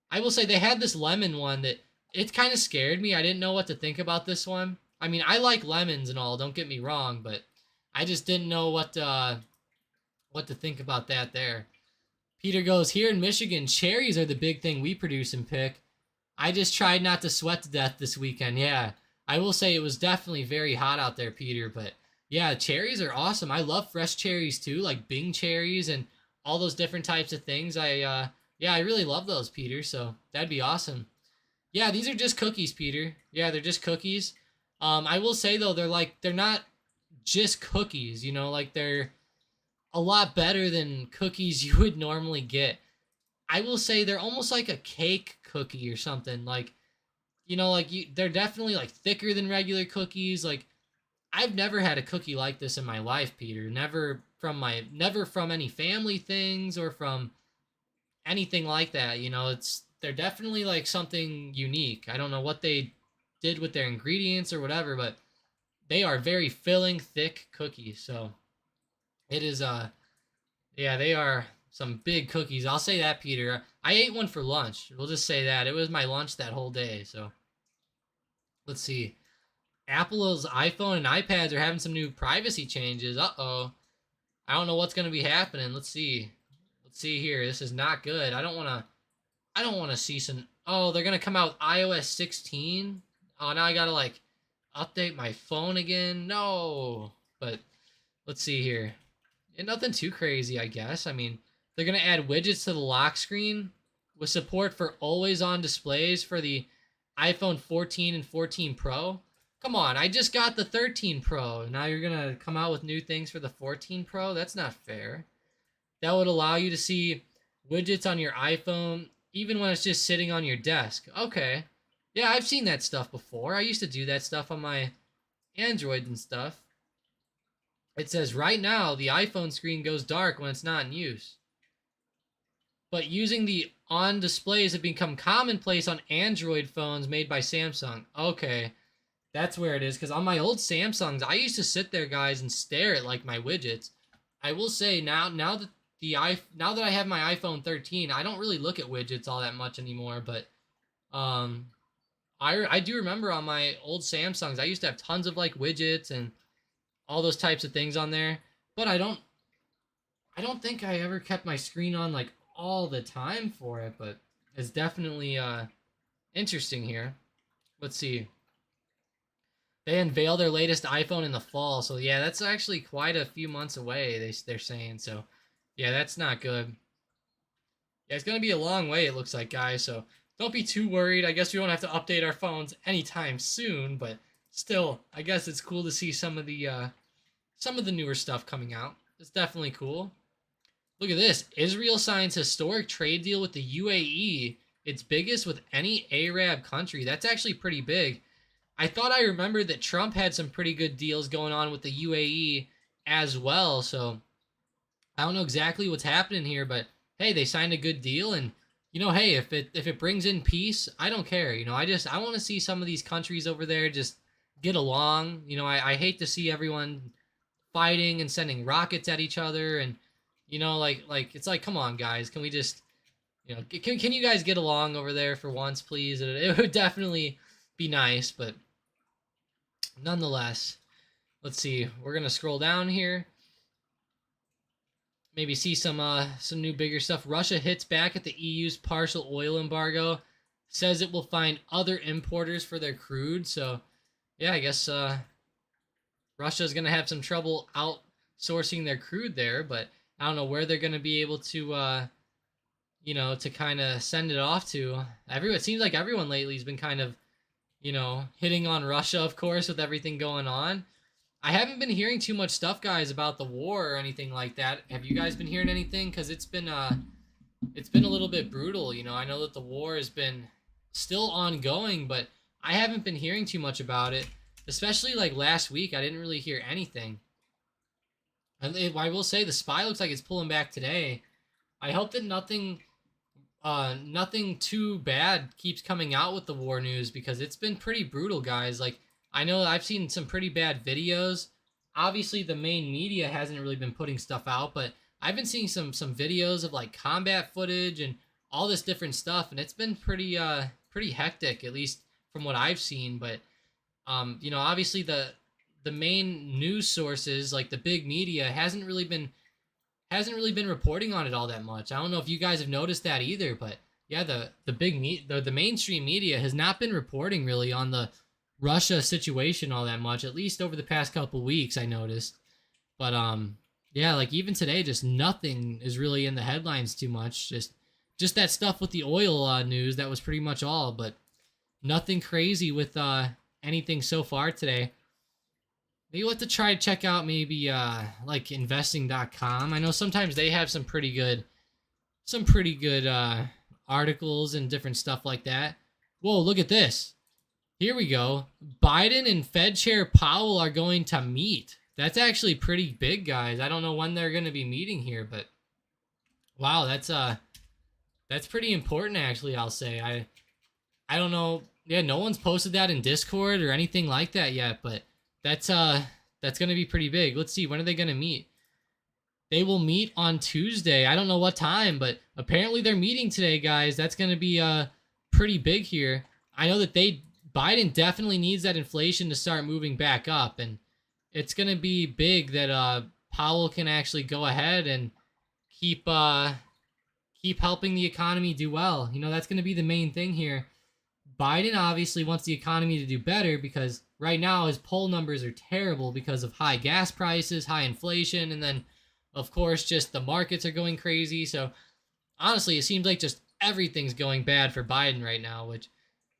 I will say they had this lemon one that it kind of scared me. I didn't know what to think about this one. I mean, I like lemons and all, don't get me wrong, but I just didn't know what to think about that there. Peter goes, here in Michigan, cherries are the big thing we produce and pick. I just tried not to sweat to death this weekend. Yeah, I will say it was definitely very hot out there, Peter, but yeah, cherries are awesome. I love fresh cherries too, like Bing cherries and all those different types of things. Yeah, I really love those, Peter, so that'd be awesome. Yeah, these are just cookies, Peter. Yeah, they're just cookies. I will say though, they're not just cookies, you know, like they're a lot better than cookies you would normally get. I will say they're almost like a cake cookie or something. Like, you know, they're definitely like thicker than regular cookies. Like, I've never had a cookie like this in my life, Peter. Never from any family things or from anything like that. You know, they're definitely like something unique. I don't know what they did with their ingredients or whatever, but they are very filling, thick cookies. So it is yeah, they are some big cookies. I'll say that, Peter. I ate one for lunch. We'll just say that. It was my lunch that whole day. So let's see. Apple's iPhone and iPads are having some new privacy changes. Uh-oh. I don't know what's going to be happening. Let's see. Let's see here. This is not good. I don't want to see some. Oh, they're going to come out with iOS 16. Oh, now I got to like update my phone again. No. But let's see here. Yeah, nothing too crazy, I guess. I mean, they're going to add widgets to the lock screen with support for always on displays for the iPhone 14 and 14 Pro. Come on, I just got the 13 Pro. Now you're going to come out with new things for the 14 Pro? That's not fair. That would allow you to see widgets on your iPhone even when it's just sitting on your desk. Okay. Yeah, I've seen that stuff before. I used to do that stuff on my Android and stuff. It says right now the iPhone screen goes dark when it's not in use. But using the on displays have become commonplace on Android phones made by Samsung. Okay. That's where it is, because on my old Samsungs, I used to sit there, guys, and stare at like my widgets. I will say now that I have my iPhone 13, I don't really look at widgets all that much anymore. But I do remember on my old Samsungs, I used to have tons of like widgets and all those types of things on there. But I don't think I ever kept my screen on like all the time for it. But it's definitely interesting here. Let's see. They unveil their latest iPhone in the fall, so yeah, that's actually quite a few months away, they're saying, so yeah, that's not good. Yeah, it's going to be a long way, it looks like, guys, so don't be too worried. I guess we won't have to update our phones anytime soon, but still, I guess it's cool to see some of the newer stuff coming out. It's definitely cool. Look at this. Israel signs historic trade deal with the UAE, its biggest with any Arab country. That's actually pretty big. I thought I remembered that Trump had some pretty good deals going on with the UAE as well, so I don't know exactly what's happening here, but hey, they signed a good deal, and hey, if it brings in peace, I don't care. I want to see some of these countries over there just get along. I hate to see everyone fighting and sending rockets at each other, and like it's like, come on, guys, can we just can you guys get along over there for once, please? It would definitely be nice, but nonetheless, let's see. We're gonna scroll down here. Maybe see some new bigger stuff. Russia hits back at the EU's partial oil embargo, says it will find other importers for their crude. So, yeah, I guess Russia's gonna have some trouble outsourcing their crude there, but I don't know where they're gonna be able to to kind of send it off to. It seems like everyone lately has been kind of hitting on Russia, of course, with everything going on. I haven't been hearing too much stuff, guys, about the war or anything like that. Have you guys been hearing anything? Because it's been a little bit brutal. I know that the war has been still ongoing, but I haven't been hearing too much about it. Especially like last week, I didn't really hear anything. And I will say the SPY looks like it's pulling back today. I hope that nothing too bad keeps coming out with the war news, because it's been pretty brutal, guys. Like, I know I've seen some pretty bad videos. Obviously, the main media hasn't really been putting stuff out, but I've been seeing some videos of like combat footage and all this different stuff, and it's been pretty hectic, at least from what I've seen. But obviously the main news sources, like the big media, hasn't really been reporting on it all that much. I don't know if you guys have noticed that either, but yeah, the mainstream media has not been reporting really on the Russia situation all that much, at least over the past couple weeks, I noticed. But yeah, like even today, just nothing is really in the headlines too much. Just that stuff with the oil news, that was pretty much all, but nothing crazy with anything so far today. Maybe we'll have to try to check out maybe like investing.com. I know sometimes they have some pretty good articles and different stuff like that. Whoa, look at this. Here we go. Biden and Fed Chair Powell are going to meet. That's actually pretty big, guys. I don't know when they're going to be meeting here, but wow, that's pretty important, actually, I'll say. I don't know. Yeah, no one's posted that in Discord or anything like that yet, but that's going to be pretty big. Let's see, when are they going to meet? They will meet on Tuesday. I don't know what time, but apparently they're meeting today, guys. That's going to be pretty big here. I know that Biden definitely needs that inflation to start moving back up, and it's going to be big that Powell can actually go ahead and keep helping the economy do well. That's going to be the main thing here. Biden obviously wants the economy to do better, because right now his poll numbers are terrible because of high gas prices, high inflation, and then, of course, just the markets are going crazy. So, honestly, it seems like just everything's going bad for Biden right now, which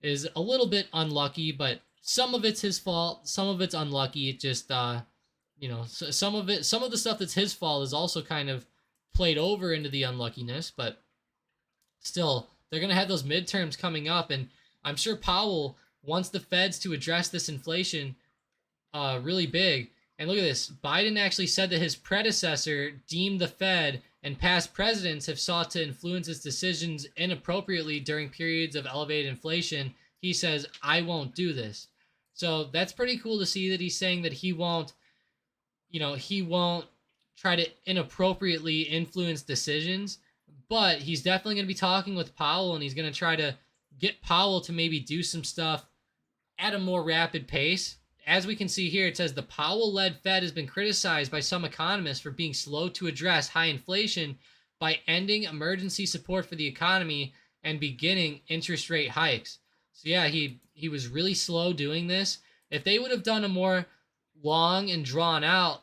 is a little bit unlucky, but some of it's his fault, some of it's unlucky. It just, some of the stuff that's his fault is also kind of played over into the unluckiness, but still, they're going to have those midterms coming up, and I'm sure Powell wants the feds to address this inflation really big. And look at this. Biden actually said that his predecessor deemed the Fed and past presidents have sought to influence its decisions inappropriately during periods of elevated inflation. He says, I won't do this. So that's pretty cool to see that he's saying that he won't try to inappropriately influence decisions, but he's definitely going to be talking with Powell, and he's going to try to get Powell to maybe do some stuff at a more rapid pace. As we can see here, it says the Powell-led Fed has been criticized by some economists for being slow to address high inflation by ending emergency support for the economy and beginning interest rate hikes. So yeah, he was really slow doing this. If they would have done a more long and drawn out,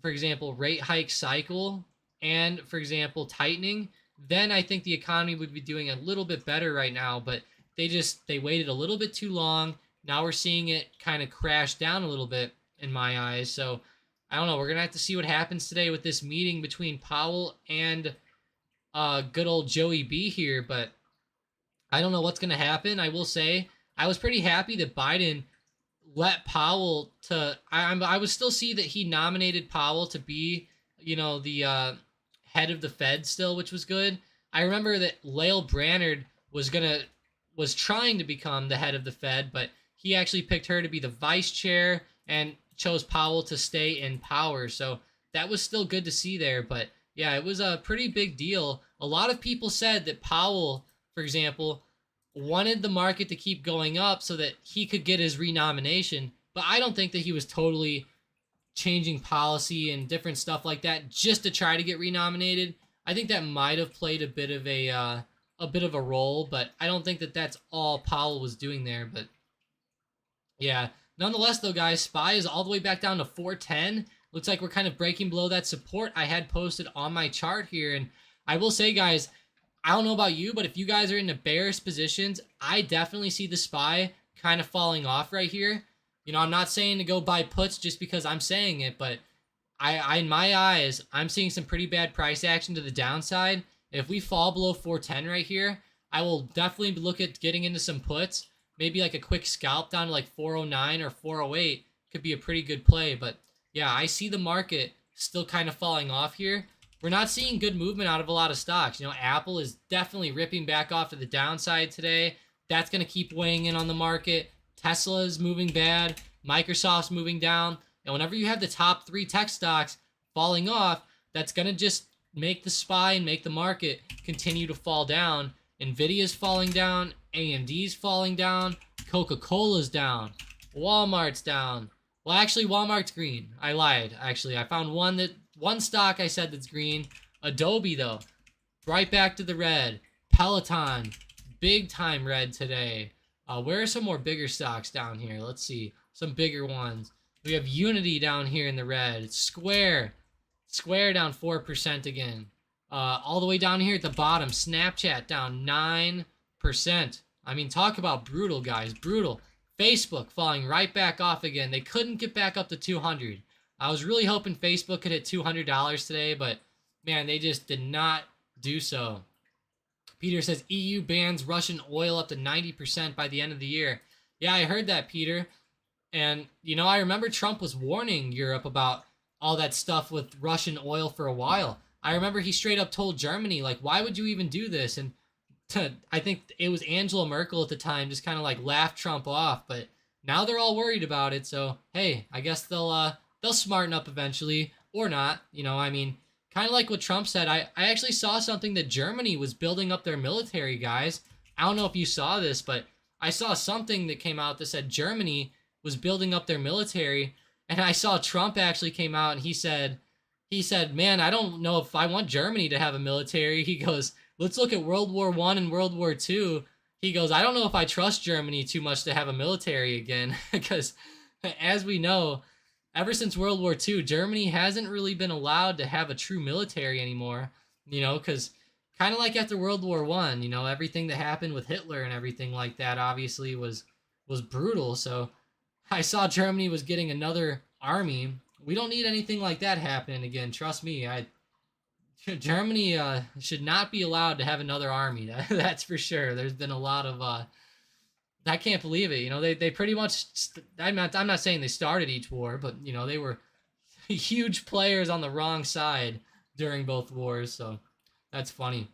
for example, rate hike cycle and, for example, tightening, then I think the economy would be doing a little bit better right now. But they waited a little bit too long. Now we're seeing it kind of crash down a little bit in my eyes. So I don't know. We're going to have to see what happens today with this meeting between Powell and good old Joey B here. But I don't know what's going to happen. I will say I was pretty happy that Biden let Powell to... I would still see that he nominated Powell to be, the head of the Fed still, which was good. I remember that Lael Brainerd was trying to become the head of the Fed, but he actually picked her to be the vice chair and chose Powell to stay in power. So that was still good to see there. But yeah, it was a pretty big deal. A lot of people said that Powell, for example, wanted the market to keep going up so that he could get his renomination. But I don't think that he was totally changing policy and different stuff like that just to try to get renominated. I think that might have played a bit of a role, but I don't think that that's all Powell was doing there. But yeah, nonetheless though, guys, SPY is all the way back down to 410. Looks like we're kind of breaking below that support I had posted on my chart here. And I will say, guys, I don't know about you, but if you guys are in the bearish positions, I definitely see the SPY kind of falling off right here. You know, I'm not saying to go buy puts just because I'm saying it, but I in my eyes, I'm seeing some pretty bad price action to the downside. If we fall below 410 right here, I will definitely look at getting into some puts. Maybe like a quick scalp down to like 409 or 408 could be a pretty good play. But yeah, I see the market still kind of falling off here. We're not seeing good movement out of a lot of stocks. You know, Apple is definitely ripping back off to the downside today. That's going to keep weighing in on the market. Tesla is moving bad. Microsoft's moving down. And whenever you have the top 3 tech stocks falling off, that's going to just make the SPY and make the market continue to fall down. Nvidia's falling down. AMD's falling down. Coca-Cola's down. Walmart's down. Well, actually, Walmart's green. I lied. Actually, I found one stock I said that's green. Adobe, though, right back to the red. Peloton, big time red today. Where are some more bigger stocks down here? Let's see. Some bigger ones. We have Unity down here in the red. Square down 4% again. All the way down here at the bottom, Snapchat down 9%. I mean, talk about brutal, guys. Brutal. Facebook falling right back off again. They couldn't get back up to 200. I was really hoping Facebook could hit $200 today, but man, they just did not do so. Peter says EU bans Russian oil up to 90% by the end of the year. Yeah, I heard that, Peter. And, you know, I remember Trump was warning Europe about all that stuff with Russian oil for a while. I remember he straight up told Germany, like, why would you even do this? And I think it was Angela Merkel at the time just kind of like laughed Trump off. But now they're all worried about it. So, hey, I guess they'll smarten up eventually or not. You know, I mean, kind of like what Trump said. I actually saw something that Germany was building up their military, guys. I don't know if you saw this, but I saw something that came out that said Germany was building up their military. And I saw Trump actually came out and he said, man, I don't know if I want Germany to have a military. He goes, let's look at World War I and World War II. He goes, I don't know if I trust Germany too much to have a military again. Because as we know, ever since World War II, Germany hasn't really been allowed to have a true military anymore, you know, because kind of like after World War I, you know, everything that happened with Hitler and everything like that obviously was brutal. So I saw Germany was getting another army. We don't need anything like that happening again. Trust me. Germany should not be allowed to have another army. That's for sure. There's been a lot of I can't believe it. You know, they pretty much. I'm not saying they started each war, but you know they were huge players on the wrong side during both wars. So that's funny.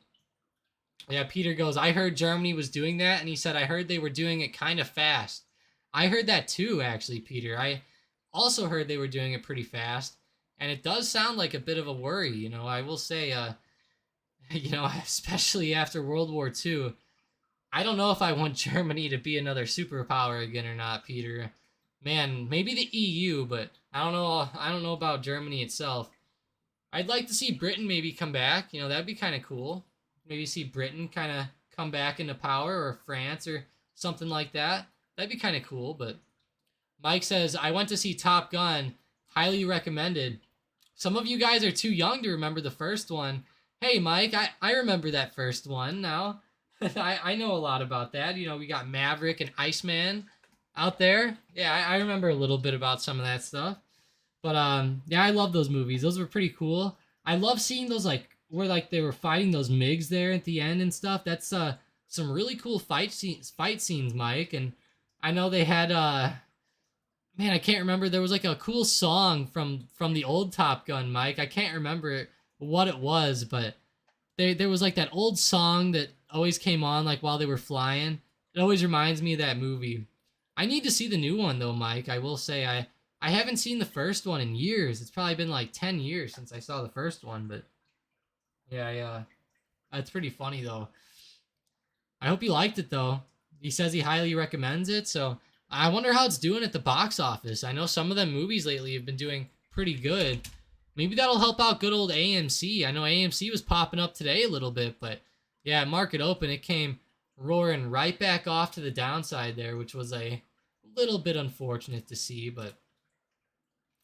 Yeah, Peter goes, I heard Germany was doing that, and he said I heard they were doing it kind of fast. I heard that too, actually, Peter. I also heard they were doing it pretty fast, and it does sound like a bit of a worry. You know, I will say, you know, especially after World War II. I don't know if I want Germany to be another superpower again or not, Peter. Man, maybe the EU, but I don't know. I don't know about Germany itself. I'd like to see Britain maybe come back. You know, that'd be kind of cool. Maybe see Britain kind of come back into power, or France or something like that. That'd be kind of cool. But Mike says, I went to see Top Gun. Highly recommended. Some of you guys are too young to remember the first one. Hey, Mike, I remember that first one now. I know a lot about that. You know, we got Maverick and Iceman out there. Yeah, I remember a little bit about some of that stuff. But yeah, I love those movies. Those were pretty cool. I love seeing those, like, where like they were fighting those MiGs there at the end and stuff. That's some really cool fight scenes, Mike. And I know they had man, I can't remember. There was like a cool song from the old Top Gun, Mike. I can't remember what it was, but there was like that old song that always came on like while they were flying. It always reminds me of that movie. I need to see the new one though, Mike. I will say I haven't seen the first one in years. It's probably been like 10 years since I saw the first one, but yeah, yeah. It's pretty funny though. I hope you liked it though. He says he highly recommends it, so I wonder how it's doing at the box office. I know some of them movies lately have been doing pretty good. Maybe that'll help out good old AMC. I know AMC was popping up today a little bit, but yeah, market open, it came roaring right back off to the downside there, which was a little bit unfortunate to see, but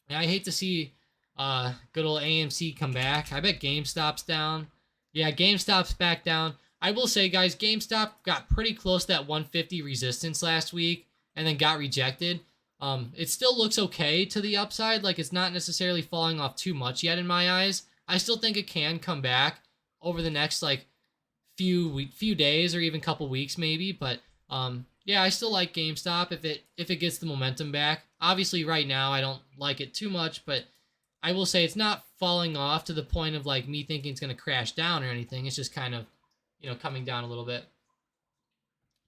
yeah, I hate to see good old AMC come back. I bet GameStop's down. Yeah, GameStop's back down. I will say, guys, GameStop got pretty close to that 150 resistance last week and then got rejected. It still looks okay to the upside. Like, it's not necessarily falling off too much yet in my eyes. I still think it can come back over the next, like, few days or even couple weeks maybe. But, yeah, I still like GameStop if it gets the momentum back. Obviously, right now, I don't like it too much, but I will say it's not falling off to the point of, like, me thinking it's going to crash down or anything. It's just kind of, coming down a little bit.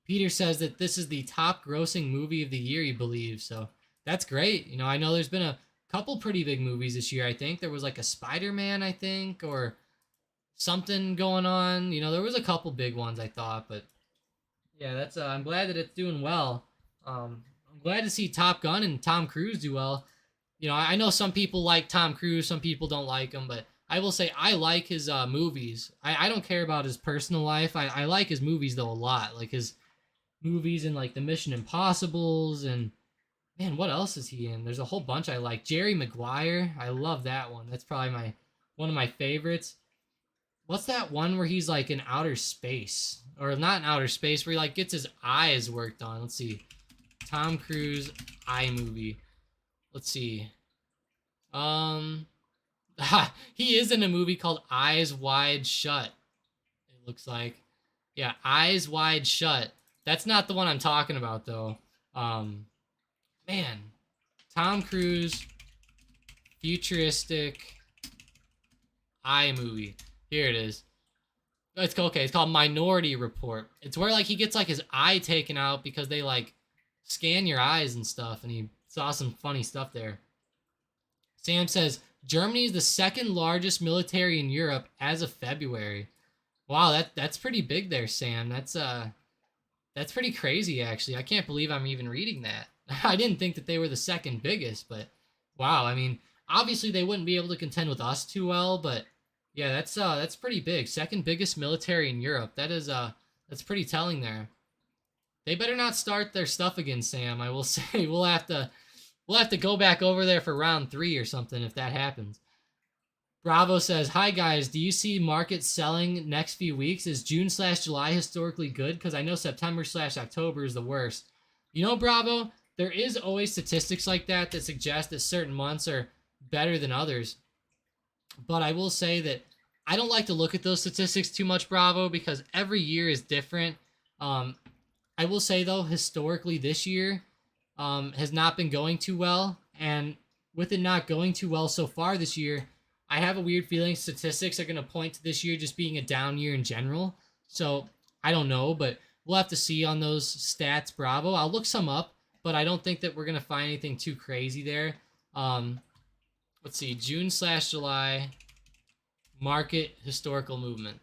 Peter says that this is the top grossing movie of the year, he believes. So that's great. I know there's been a couple pretty big movies this year, I think. There was like a Spider-Man, I think, or something going on. There was a couple big ones, I thought. But yeah, that's I'm glad that it's doing well. I'm glad to see Top Gun and Tom Cruise do well. I know some people like Tom Cruise, some people don't like him, but I will say I like his movies. I don't care about his personal life. I like his movies, though, a lot. Like his movies and, like, the Mission Impossibles and, man, what else is he in? There's a whole bunch I like. Jerry Maguire. I love that one. That's probably one of my favorites. What's that one where he's, like, in outer space? Or not in outer space, where he, like, gets his eyes worked on. Let's see. Tom Cruise eye movie. Let's see. He is in a movie called Eyes Wide Shut. It looks like. Yeah, Eyes Wide Shut. That's not the one I'm talking about, though. Man. Tom Cruise futuristic eye movie. Here it is. It's okay. It's called Minority Report. It's where, like, he gets, like, his eye taken out because they, like, scan your eyes and stuff, and he saw some funny stuff there. Sam says Germany is the second largest military in Europe as of February. Wow, that's pretty big there, Sam. That's pretty crazy, actually. I can't believe I'm even reading that. I didn't think that they were the second biggest, but wow. I mean, obviously they wouldn't be able to contend with us too well, but yeah, that's pretty big. Second biggest military in Europe. That's pretty telling there. They better not start their stuff again, Sam. I will say we'll have to go back over there for round 3 or something if that happens. Bravo says, hi guys, do you see market selling next few weeks? Is June/July historically good? Because I know September/October is the worst. Bravo, there is always statistics like that suggest that certain months are better than others. But I will say that I don't like to look at those statistics too much, Bravo, because every year is different. I will say, though, historically this year has not been going too well. And with it not going too well so far this year, I have a weird feeling statistics are going to point to this year just being a down year in general. So I don't know, but we'll have to see on those stats, Bravo. I'll look some up, but I don't think that we're going to find anything too crazy there. Let's see, June/July market historical movement.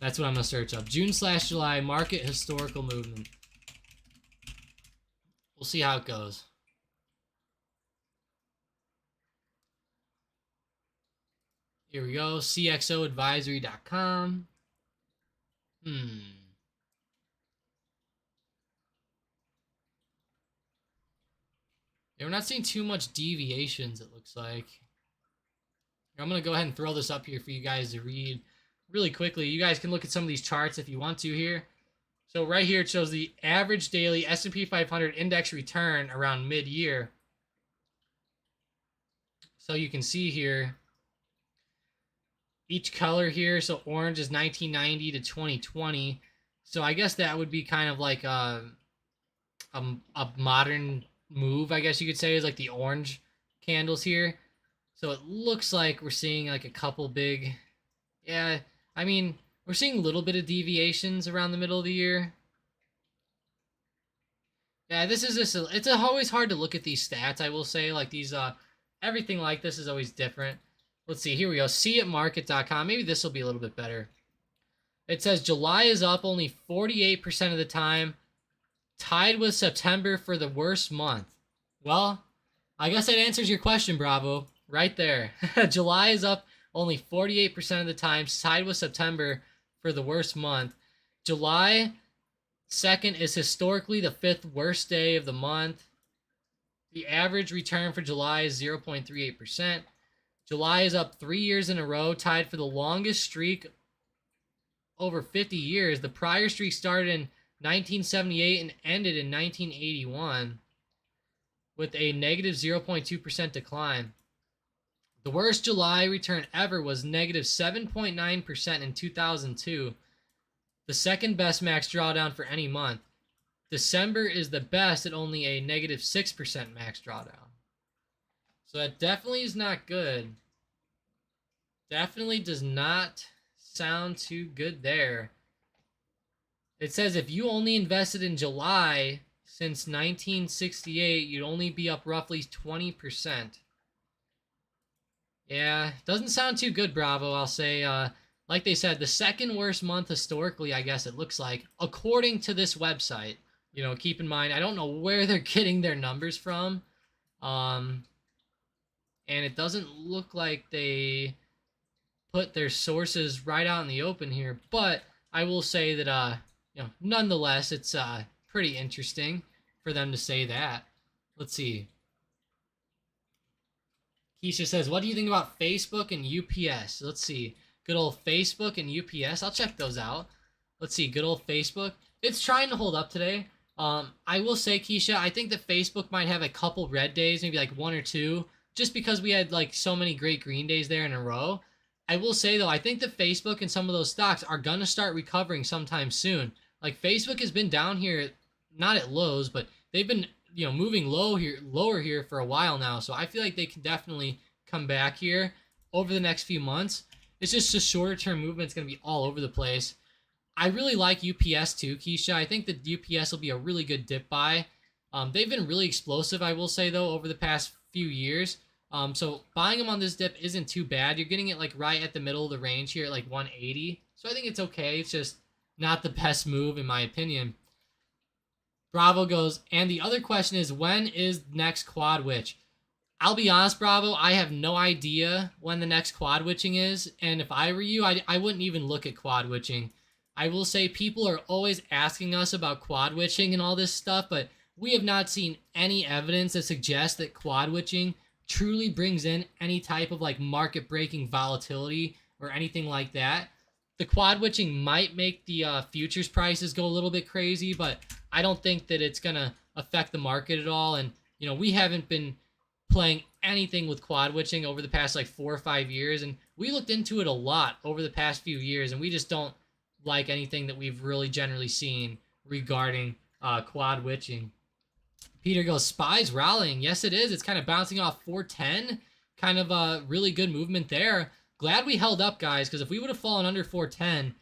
That's what I'm going to search up. June/July market historical movement. We'll see how it goes. Here we go. CXOadvisory.com. Yeah, we're not seeing too much deviations, it looks like. I'm going to go ahead and throw this up here for you guys to read really quickly. You guys can look at some of these charts if you want to here. So right here, it shows the average daily S&P 500 index return around mid-year. So you can see here, each color here, so orange is 1990 to 2020. So I guess that would be kind of like a modern move, I guess you could say, is like the orange candles here. So it looks like we're seeing like a couple big, yeah, I mean, we're seeing a little bit of deviations around the middle of the year. Yeah, this is just it's always hard to look at these stats, I will say. Like these everything like this is always different. Let's see, here we go. SeeItMarket.com. Maybe this will be a little bit better. It says July is up only 48% of the time, tied with September for the worst month. Well, I guess that answers your question, Bravo. Right there. July is up only 48% of the time, tied with September for the worst month. July 2nd is historically the 5th worst day of the month. The average return for July is 0.38%. July is up 3 years in a row, tied for the longest streak over 50 years. The prior streak started in 1978 and ended in 1981 with a negative 0.2% decline. The worst July return ever was negative 7.9% in 2002, the second best max drawdown for any month. December is the best at only a negative 6% max drawdown. So that definitely is not good. Definitely does not sound too good there. It says if you only invested in July since 1968, you'd only be up roughly 20%. Yeah, doesn't sound too good, Bravo, I'll say. Like they said, the second worst month historically, I guess it looks like, according to this website. You know, keep in mind, I don't know where they're getting their numbers from. And it doesn't look like they put their sources right out in the open here. But I will say that, nonetheless, it's pretty interesting for them to say that. Let's see. Keisha says, what do you think about Facebook and UPS? Let's see. Good old Facebook and UPS. I'll check those out. Let's see. Good old Facebook. It's trying to hold up today. I will say, Keisha, I think that Facebook might have a couple red days, maybe like one or two, just because we had like so many great green days there in a row. I will say, though, I think that Facebook and some of those stocks are going to start recovering sometime soon. Like Facebook has been down here, not at lows, but they've been moving lower here for a while now. So I feel like they can definitely come back here over the next few months. It's just a shorter term movement. It's going to be all over the place. I really like UPS too, Keisha. I think that UPS will be a really good dip buy. They've been really explosive, I will say, though, over the past few years. So buying them on this dip isn't too bad. You're getting it like right at the middle of the range here at like 180. So I think it's okay. It's just not the best move in my opinion. Bravo goes, and the other question is, when is next quad witch? I'll be honest, Bravo, I have no idea when the next quad witching is. And if I were you, I wouldn't even look at quad witching. I will say people are always asking us about quad witching and all this stuff, but we have not seen any evidence that suggests that quad witching truly brings in any type of like market breaking volatility or anything like that. The quad witching might make the futures prices go a little bit crazy, but I don't think that it's going to affect the market at all. And, we haven't been playing anything with quad witching over the past like 4 or 5 years. And we looked into it a lot over the past few years, and we just don't like anything that we've really generally seen regarding quad witching. Peter goes, SPY's rallying. Yes, it is. It's kind of bouncing off 410. Kind of a really good movement there. Glad we held up, guys, because if we would have fallen under 410,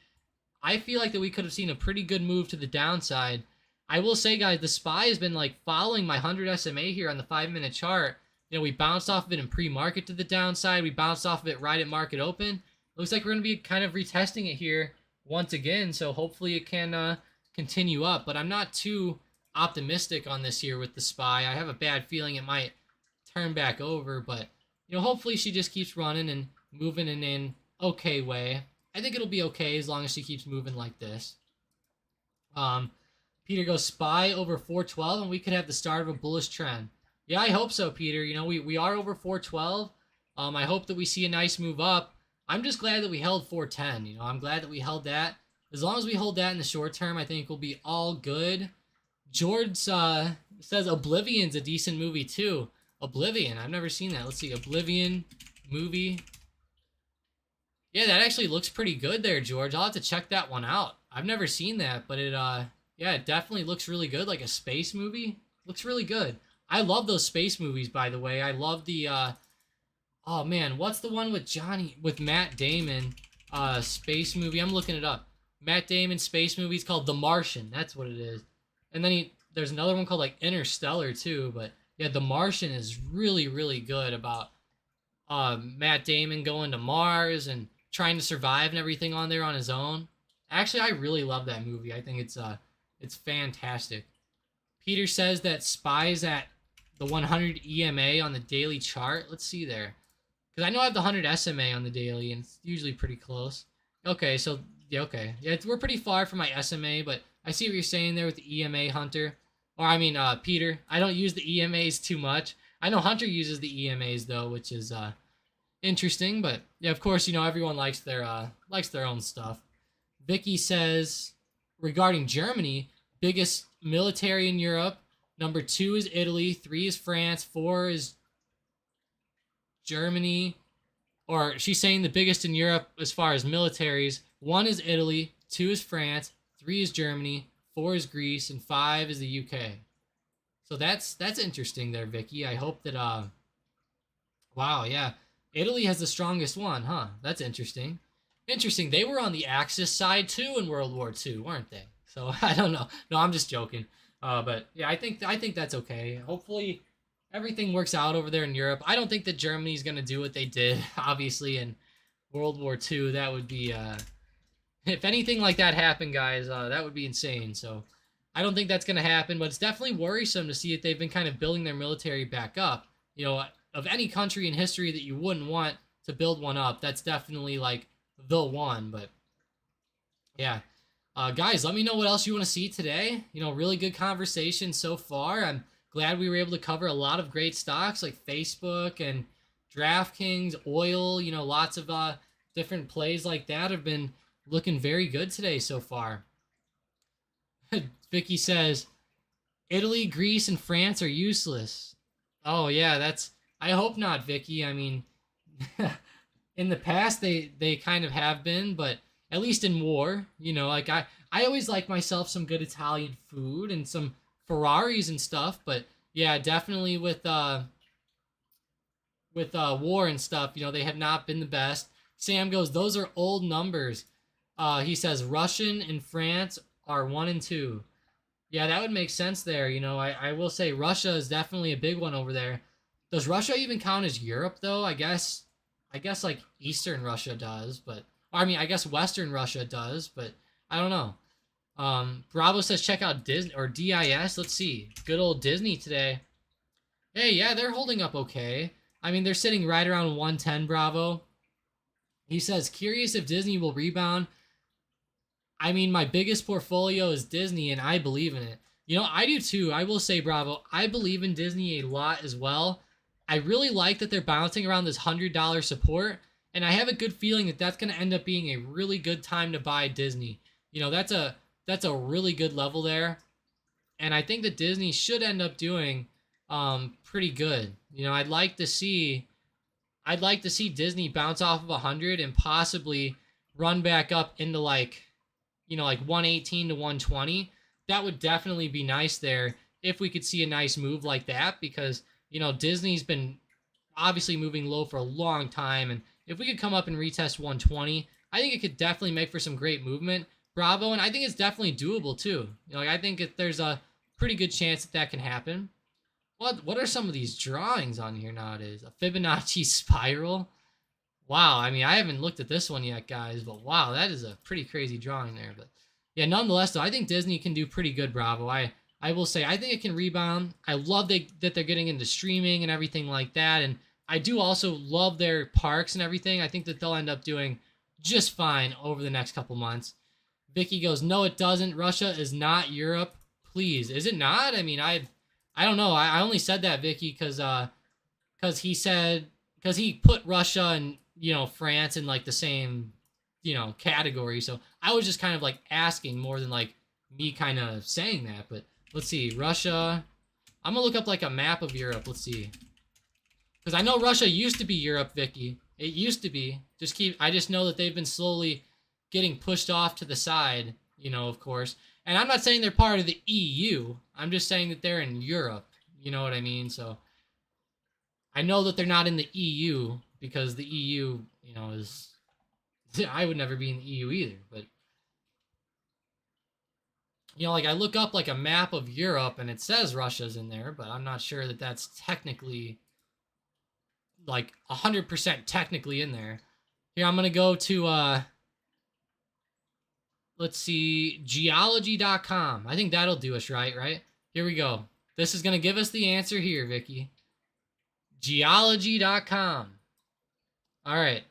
I feel like that we could have seen a pretty good move to the downside. I will say, guys, the SPY has been like following my 100 SMA here on the 5-minute chart. We bounced off of it in pre-market to the downside. We bounced off of it right at market open. Looks like we're going to be kind of retesting it here once again, so hopefully it can continue up. But I'm not too optimistic on this here with the SPY. I have a bad feeling it might turn back over, but hopefully she just keeps running and moving in an okay way. I think it'll be okay as long as she keeps moving like this. Peter goes, SPY over 412, and we could have the start of a bullish trend. Yeah, I hope so, Peter. We are over 412. I hope that we see a nice move up. I'm just glad that we held 410. I'm glad that we held that. As long as we hold that in the short term, I think we'll be all good. George says Oblivion's a decent movie too. Oblivion, I've never seen that. Let's see, Oblivion movie. Yeah, that actually looks pretty good there, George. I'll have to check that one out. I've never seen that, but it definitely looks really good, like a space movie. Looks really good. I love those space movies, by the way. I love the oh man, what's the one with Matt Damon? space movie. I'm looking it up. Matt Damon space movie. It's called The Martian. That's what it is. And then there's another one called like Interstellar too. But yeah, The Martian is really really good about Matt Damon going to Mars and trying to survive and everything on there on his own. Actually, I really love that movie. I think it's fantastic. Peter says that Spies at the 100 EMA on the daily chart. Let's see there. Because I know I have the 100 SMA on the daily, and it's usually pretty close. Okay, so, yeah, okay. Yeah, we're pretty far from my SMA, but I see what you're saying there with the EMA Hunter. Or, I mean, Peter. I don't use the EMAs too much. I know Hunter uses the EMAs, though, which is interesting. But, yeah, of course, everyone likes their own stuff. Vicky says, regarding Germany, biggest military in Europe. Number 2 is Italy. 3 is France. 4 is Germany. Or she's saying the biggest in Europe as far as militaries. 1 is Italy. 2 is France. 3 is Germany. 4 is Greece. And 5 is the UK. So that's interesting there, Vicky. I hope that wow, yeah. Italy has the strongest one, huh? That's interesting. Interesting. They were on the Axis side too in World War II, weren't they? So I don't know. No, I'm just joking. But yeah, I think that's okay. Hopefully everything works out over there in Europe. I don't think that Germany's gonna do what they did, obviously, in World War II. That would be if anything like that happened, guys, that would be insane. So I don't think that's gonna happen, but it's definitely worrisome to see that they've been kind of building their military back up. Of any country in history that you wouldn't want to build one up, that's definitely like the one. But yeah. Guys, let me know what else you want to see today. Really good conversation so far. I'm glad we were able to cover a lot of great stocks like Facebook and DraftKings, oil, lots of different plays like that have been looking very good today so far. Vicky says, Italy, Greece, and France are useless. Oh, yeah, I hope not, Vicky. I mean, in the past, they kind of have been, but at least in war, like I always like myself some good Italian food and some Ferraris and stuff, but yeah, definitely with war and stuff, they have not been the best. Sam goes, those are old numbers. He says Russian and France are 1 and 2. Yeah, that would make sense there. I will say Russia is definitely a big one over there. Does Russia even count as Europe though? I guess like Eastern Russia does, but I mean, I guess Western Russia does, but I don't know. Bravo says check out Disney or DIS. Let's see. Good old Disney today. Hey, yeah, they're holding up okay. I mean, they're sitting right around 110, Bravo. He says, curious if Disney will rebound. I mean, my biggest portfolio is Disney, and I believe in it. I do too. I will say, Bravo, I believe in Disney a lot as well. I really like that they're bouncing around this $100 support. And I have a good feeling that that's going to end up being a really good time to buy Disney. That's a really good level there. And I think that Disney should end up doing pretty good. I'd like to see Disney bounce off of 100 and possibly run back up into like 118 to 120. That would definitely be nice there if we could see a nice move like that, because Disney's been obviously moving low for a long time, and if we could come up and retest 120, I think it could definitely make for some great movement. Bravo, and I think it's definitely doable too. I think there's a pretty good chance that can happen. What are some of these drawings on here nowadays? A Fibonacci spiral? Wow, I mean, I haven't looked at this one yet, guys, but wow, that is a pretty crazy drawing there. But yeah, nonetheless, though, I think Disney can do pretty good, Bravo. I will say, I think it can rebound. I love that they're getting into streaming and everything like that, and I do also love their parks and everything. I think that they'll end up doing just fine over the next couple months. Vicky goes, no, it doesn't. Russia is not Europe. Please. Is it not? I mean, I don't know. I only said that, Vicky, because he put Russia and, France in like the same, category. So I was just kind of like asking more than like me kind of saying that. But let's see. Russia. I'm going to look up like a map of Europe. Let's see. Because I know Russia used to be Europe, Vicky. It used to be. I just know that they've been slowly getting pushed off to the side, of course. And I'm not saying they're part of the EU. I'm just saying that they're in Europe. You know what I mean? So I know that they're not in the EU because the EU, is I would never be in the EU either, but like I look up like a map of Europe and it says Russia's in there, but I'm not sure that that's technically like 100% technically in there. Here, I'm going to go to let's see, geology.com. I think that'll do us right? Here we go. This is going to give us the answer here, Vicky. Geology.com. All right.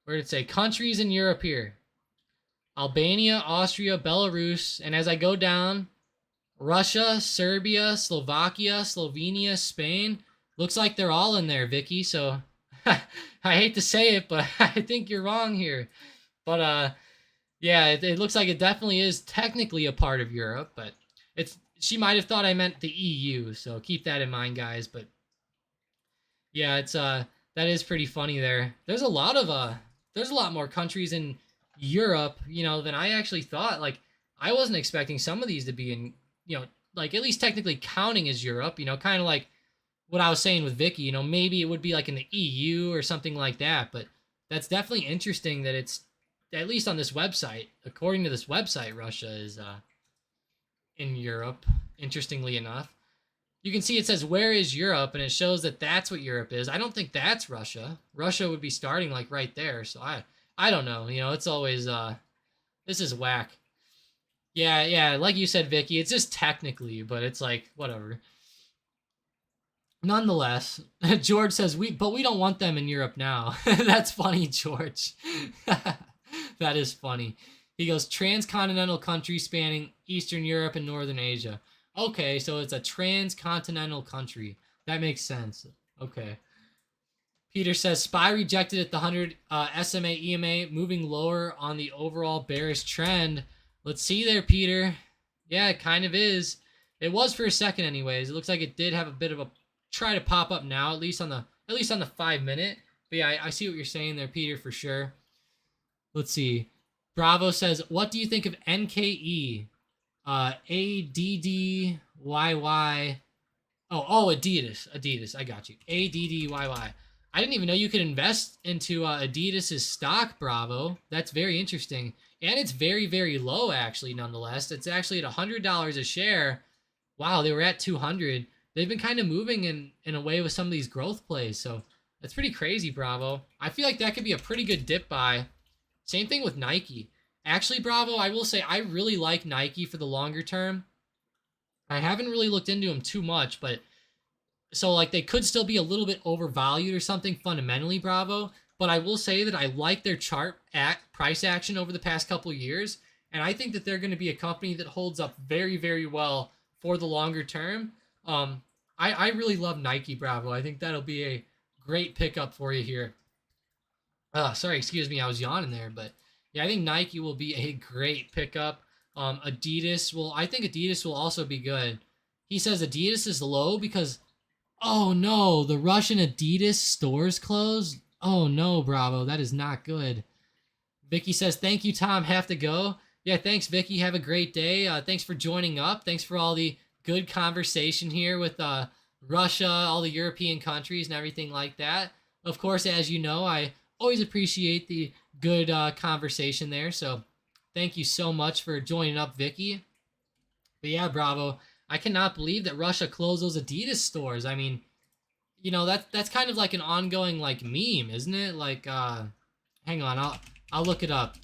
Where did it say? Countries in Europe here. Albania, Austria, Belarus, and as I go down, Russia, Serbia, Slovakia, Slovenia, Spain. Looks like they're all in there, Vicky, so I hate to say it, but I think you're wrong here. But yeah, it looks like it definitely is technically a part of Europe, but she might have thought I meant the EU, so keep that in mind, guys. But yeah, it's that is pretty funny there. There's a lot more countries in Europe, than I actually thought. Like, I wasn't expecting some of these to be in, like at least technically counting as Europe, kind of like what I was saying with Vicky, maybe it would be like in the EU or something like that. But that's definitely interesting that it's, at least on this website, according to this website, Russia is in Europe, interestingly enough. You can see it says, where is Europe? And it shows that that's what Europe is. I don't think that's Russia. Russia would be starting like right there. So I don't know. It's always, this is whack. Yeah, like you said, Vicky, it's just technically, but it's like, whatever. Nonetheless, George says, but we don't want them in Europe now. That's funny, George. That is funny. He goes, transcontinental country spanning Eastern Europe and Northern Asia. Okay, so it's a transcontinental country. That makes sense. Okay. Peter says, SPY rejected at the 100 SMA EMA, moving lower on the overall bearish trend. Let's see there, Peter. Yeah, it kind of is. It was for a second anyways. It looks like it did have a bit of a try to pop up now, at least on the 5-minute. But yeah, I see what you're saying there, Peter, for sure. Let's see. Bravo says, what do you think of NKE? ADDYY. Oh, Adidas. I got you. ADDYY. I didn't even know you could invest into Adidas's stock, Bravo. That's very interesting. And it's very, very low, actually, nonetheless. It's actually at $100 a share. Wow, they were at 200. They've been kind of moving in a way with some of these growth plays, so that's pretty crazy, Bravo. I feel like that could be a pretty good dip buy. Same thing with Nike. Actually, Bravo, I will say I really like Nike for the longer term. I haven't really looked into them too much, but so like they could still be a little bit overvalued or something fundamentally, Bravo. But I will say that I like their chart price action over the past couple of years, and I think that they're going to be a company that holds up very, very well for the longer term. I really love Nike, Bravo. I think that'll be a great pickup for you here. Sorry, excuse me, I was yawning there, but yeah, I think Nike will be a great pickup. I think Adidas will also be good. He says Adidas is low because, oh no, the Russian Adidas stores closed. Oh no, Bravo, that is not good. Vicky says, thank you, Tom, have to go. Yeah, thanks, Vicky, have a great day. Thanks for joining up. Thanks for all the good conversation here with Russia, all the European countries and everything like that. Of course, as you know, I always appreciate the good conversation there. So thank you so much for joining up, Vicky. But yeah, Bravo, I cannot believe that Russia closed those Adidas stores. I mean, that's kind of like an ongoing like meme, isn't it? Like, hang on, I'll look it up.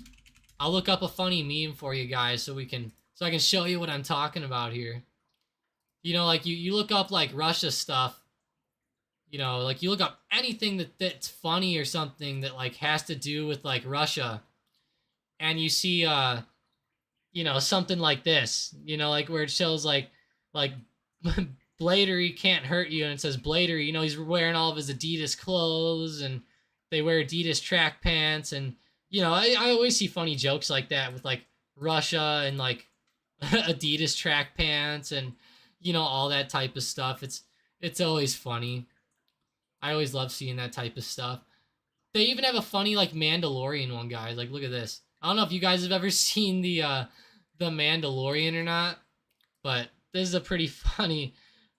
I'll look up a funny meme for you guys so I can show you what I'm talking about here. Like you look up like Russia stuff, like you look up anything that's funny or something that like has to do with like Russia, and you see something like this, like where it shows like Bladery can't hurt you, and it says Bladery, he's wearing all of his Adidas clothes, and they wear Adidas track pants, and I always see funny jokes like that with like Russia and like Adidas track pants and all that type of stuff. It's always funny. I always love seeing that type of stuff. They even have a funny like Mandalorian one, guys. Like, look at this. I don't know if you guys have ever seen the Mandalorian or not, but this is a pretty funny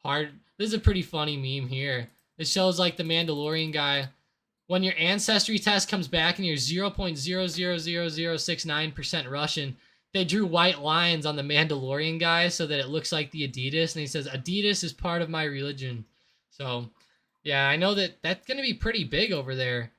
meme here. It shows like the Mandalorian guy when your ancestry test comes back and you're 0.000069% Russian, they drew white lines on the Mandalorian guy so that it looks like the Adidas, and he says Adidas is part of my religion. So yeah, I know that that's gonna be pretty big over there,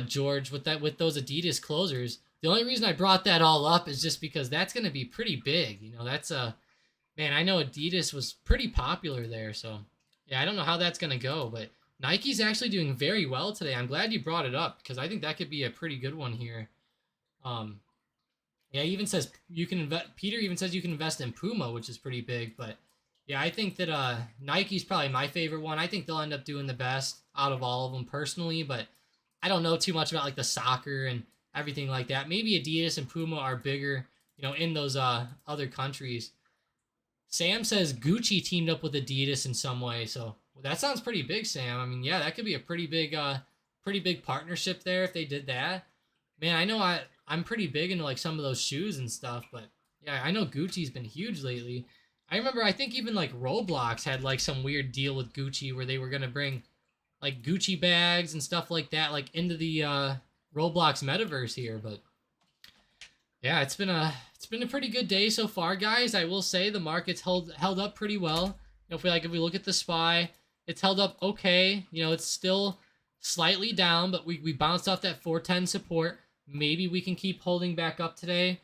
George, with those Adidas closers. The only reason I brought that all up is just because that's gonna be pretty big. You know, that's man, I know Adidas was pretty popular there, so yeah, I don't know how that's gonna go, but Nike's actually doing very well today. I'm glad you brought it up because I think that could be a pretty good one here. Um, yeah, he even says you can invest. Peter even says you can invest in Puma, which is pretty big. But yeah, I think that Nike's probably my favorite one. I think they'll end up doing the best out of all of them personally, but I don't know too much about like the soccer and everything like that. Maybe Adidas and Puma are bigger, you know, in those other countries. Sam says Gucci teamed up with Adidas in some way, so that sounds pretty big, Sam. I mean, yeah, that could be a pretty big partnership there if they did that. Man, I know I'm pretty big into like some of those shoes and stuff, but yeah, I know Gucci's been huge lately. I remember I think even like Roblox had like some weird deal with Gucci where they were gonna bring like Gucci bags and stuff like that like into the Roblox metaverse here, but yeah, it's been a pretty good day so far, guys. I will say the market's held up pretty well. You know, if we look at the SPY, it's held up okay. You know, it's still slightly down, but we bounced off that 410 support. Maybe we can keep holding back up today.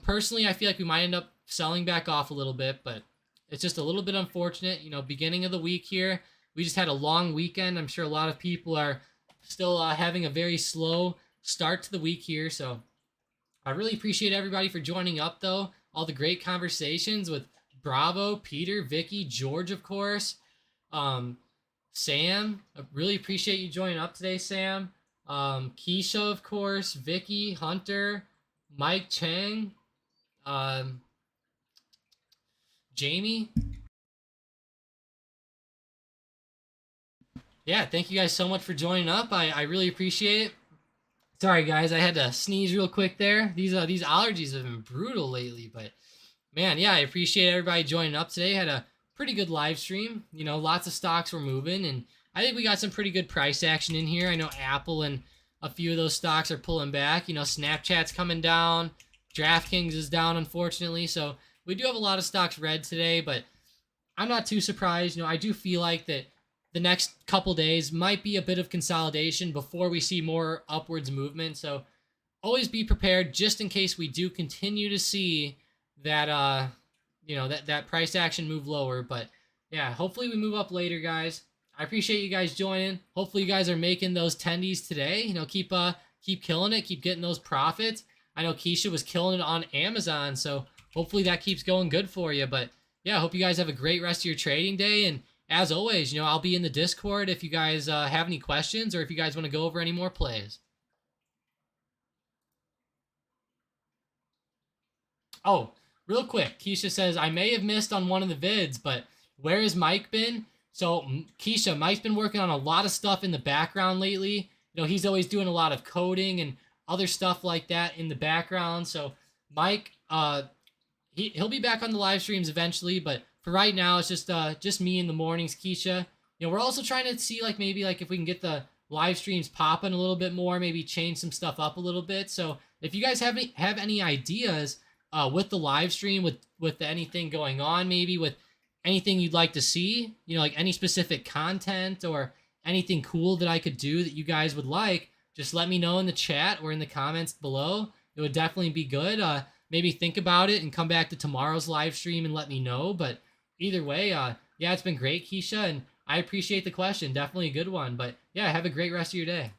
Personally, I feel like we might end up selling back off a little bit, but it's just a little bit unfortunate. You know, beginning of the week here, we just had a long weekend. I'm sure a lot of people are still having a very slow start to the week here, so I really appreciate everybody for joining up, though. All the great conversations with Bravo, Peter, Vicky, George, of course. Sam, I really appreciate you joining up today, Sam. Keisha, of course, Vicky, Hunter, Mike Chang, Jamie. Yeah, thank you guys so much for joining up. I really appreciate it. Sorry, guys, I had to sneeze real quick there. These allergies have been brutal lately, but man, yeah, I appreciate everybody joining up today. Had a pretty good live stream. You know, lots of stocks were moving, and I think we got some pretty good price action in here. I know Apple and a few of those stocks are pulling back. You know, Snapchat's coming down. DraftKings is down, unfortunately. So we do have a lot of stocks red today, but I'm not too surprised. You know, I do feel like that the next couple days might be a bit of consolidation before we see more upwards movement. So always be prepared just in case we do continue to see that you know, that price action move lower. But yeah, hopefully we move up later, guys. I appreciate you guys joining. Hopefully you guys are making those tendies today. You know, keep killing it, keep getting those profits. I know Keisha was killing it on Amazon, so hopefully that keeps going good for you. But yeah, I hope you guys have a great rest of your trading day. And as always, you know, I'll be in the Discord if you guys have any questions or if you guys want to go over any more plays. Oh, real quick, Keisha says, I may have missed on one of the vids, but where has Mike been? So, Keisha, Mike's been working on a lot of stuff in the background lately. You know, he's always doing a lot of coding and other stuff like that in the background. So, Mike, he'll be back on the live streams eventually, but for right now, it's just me in the mornings, Keisha. You know, we're also trying to see like maybe like if we can get the live streams popping a little bit more, maybe change some stuff up a little bit. So if you guys have any ideas with the live stream, with anything going on, maybe with anything you'd like to see, you know, like any specific content or anything cool that I could do that you guys would like, just let me know in the chat or in the comments below. It would definitely be good. Maybe think about it and come back to tomorrow's live stream and let me know. But either way, yeah, it's been great, Keisha, and I appreciate the question. Definitely a good one. But yeah, have a great rest of your day.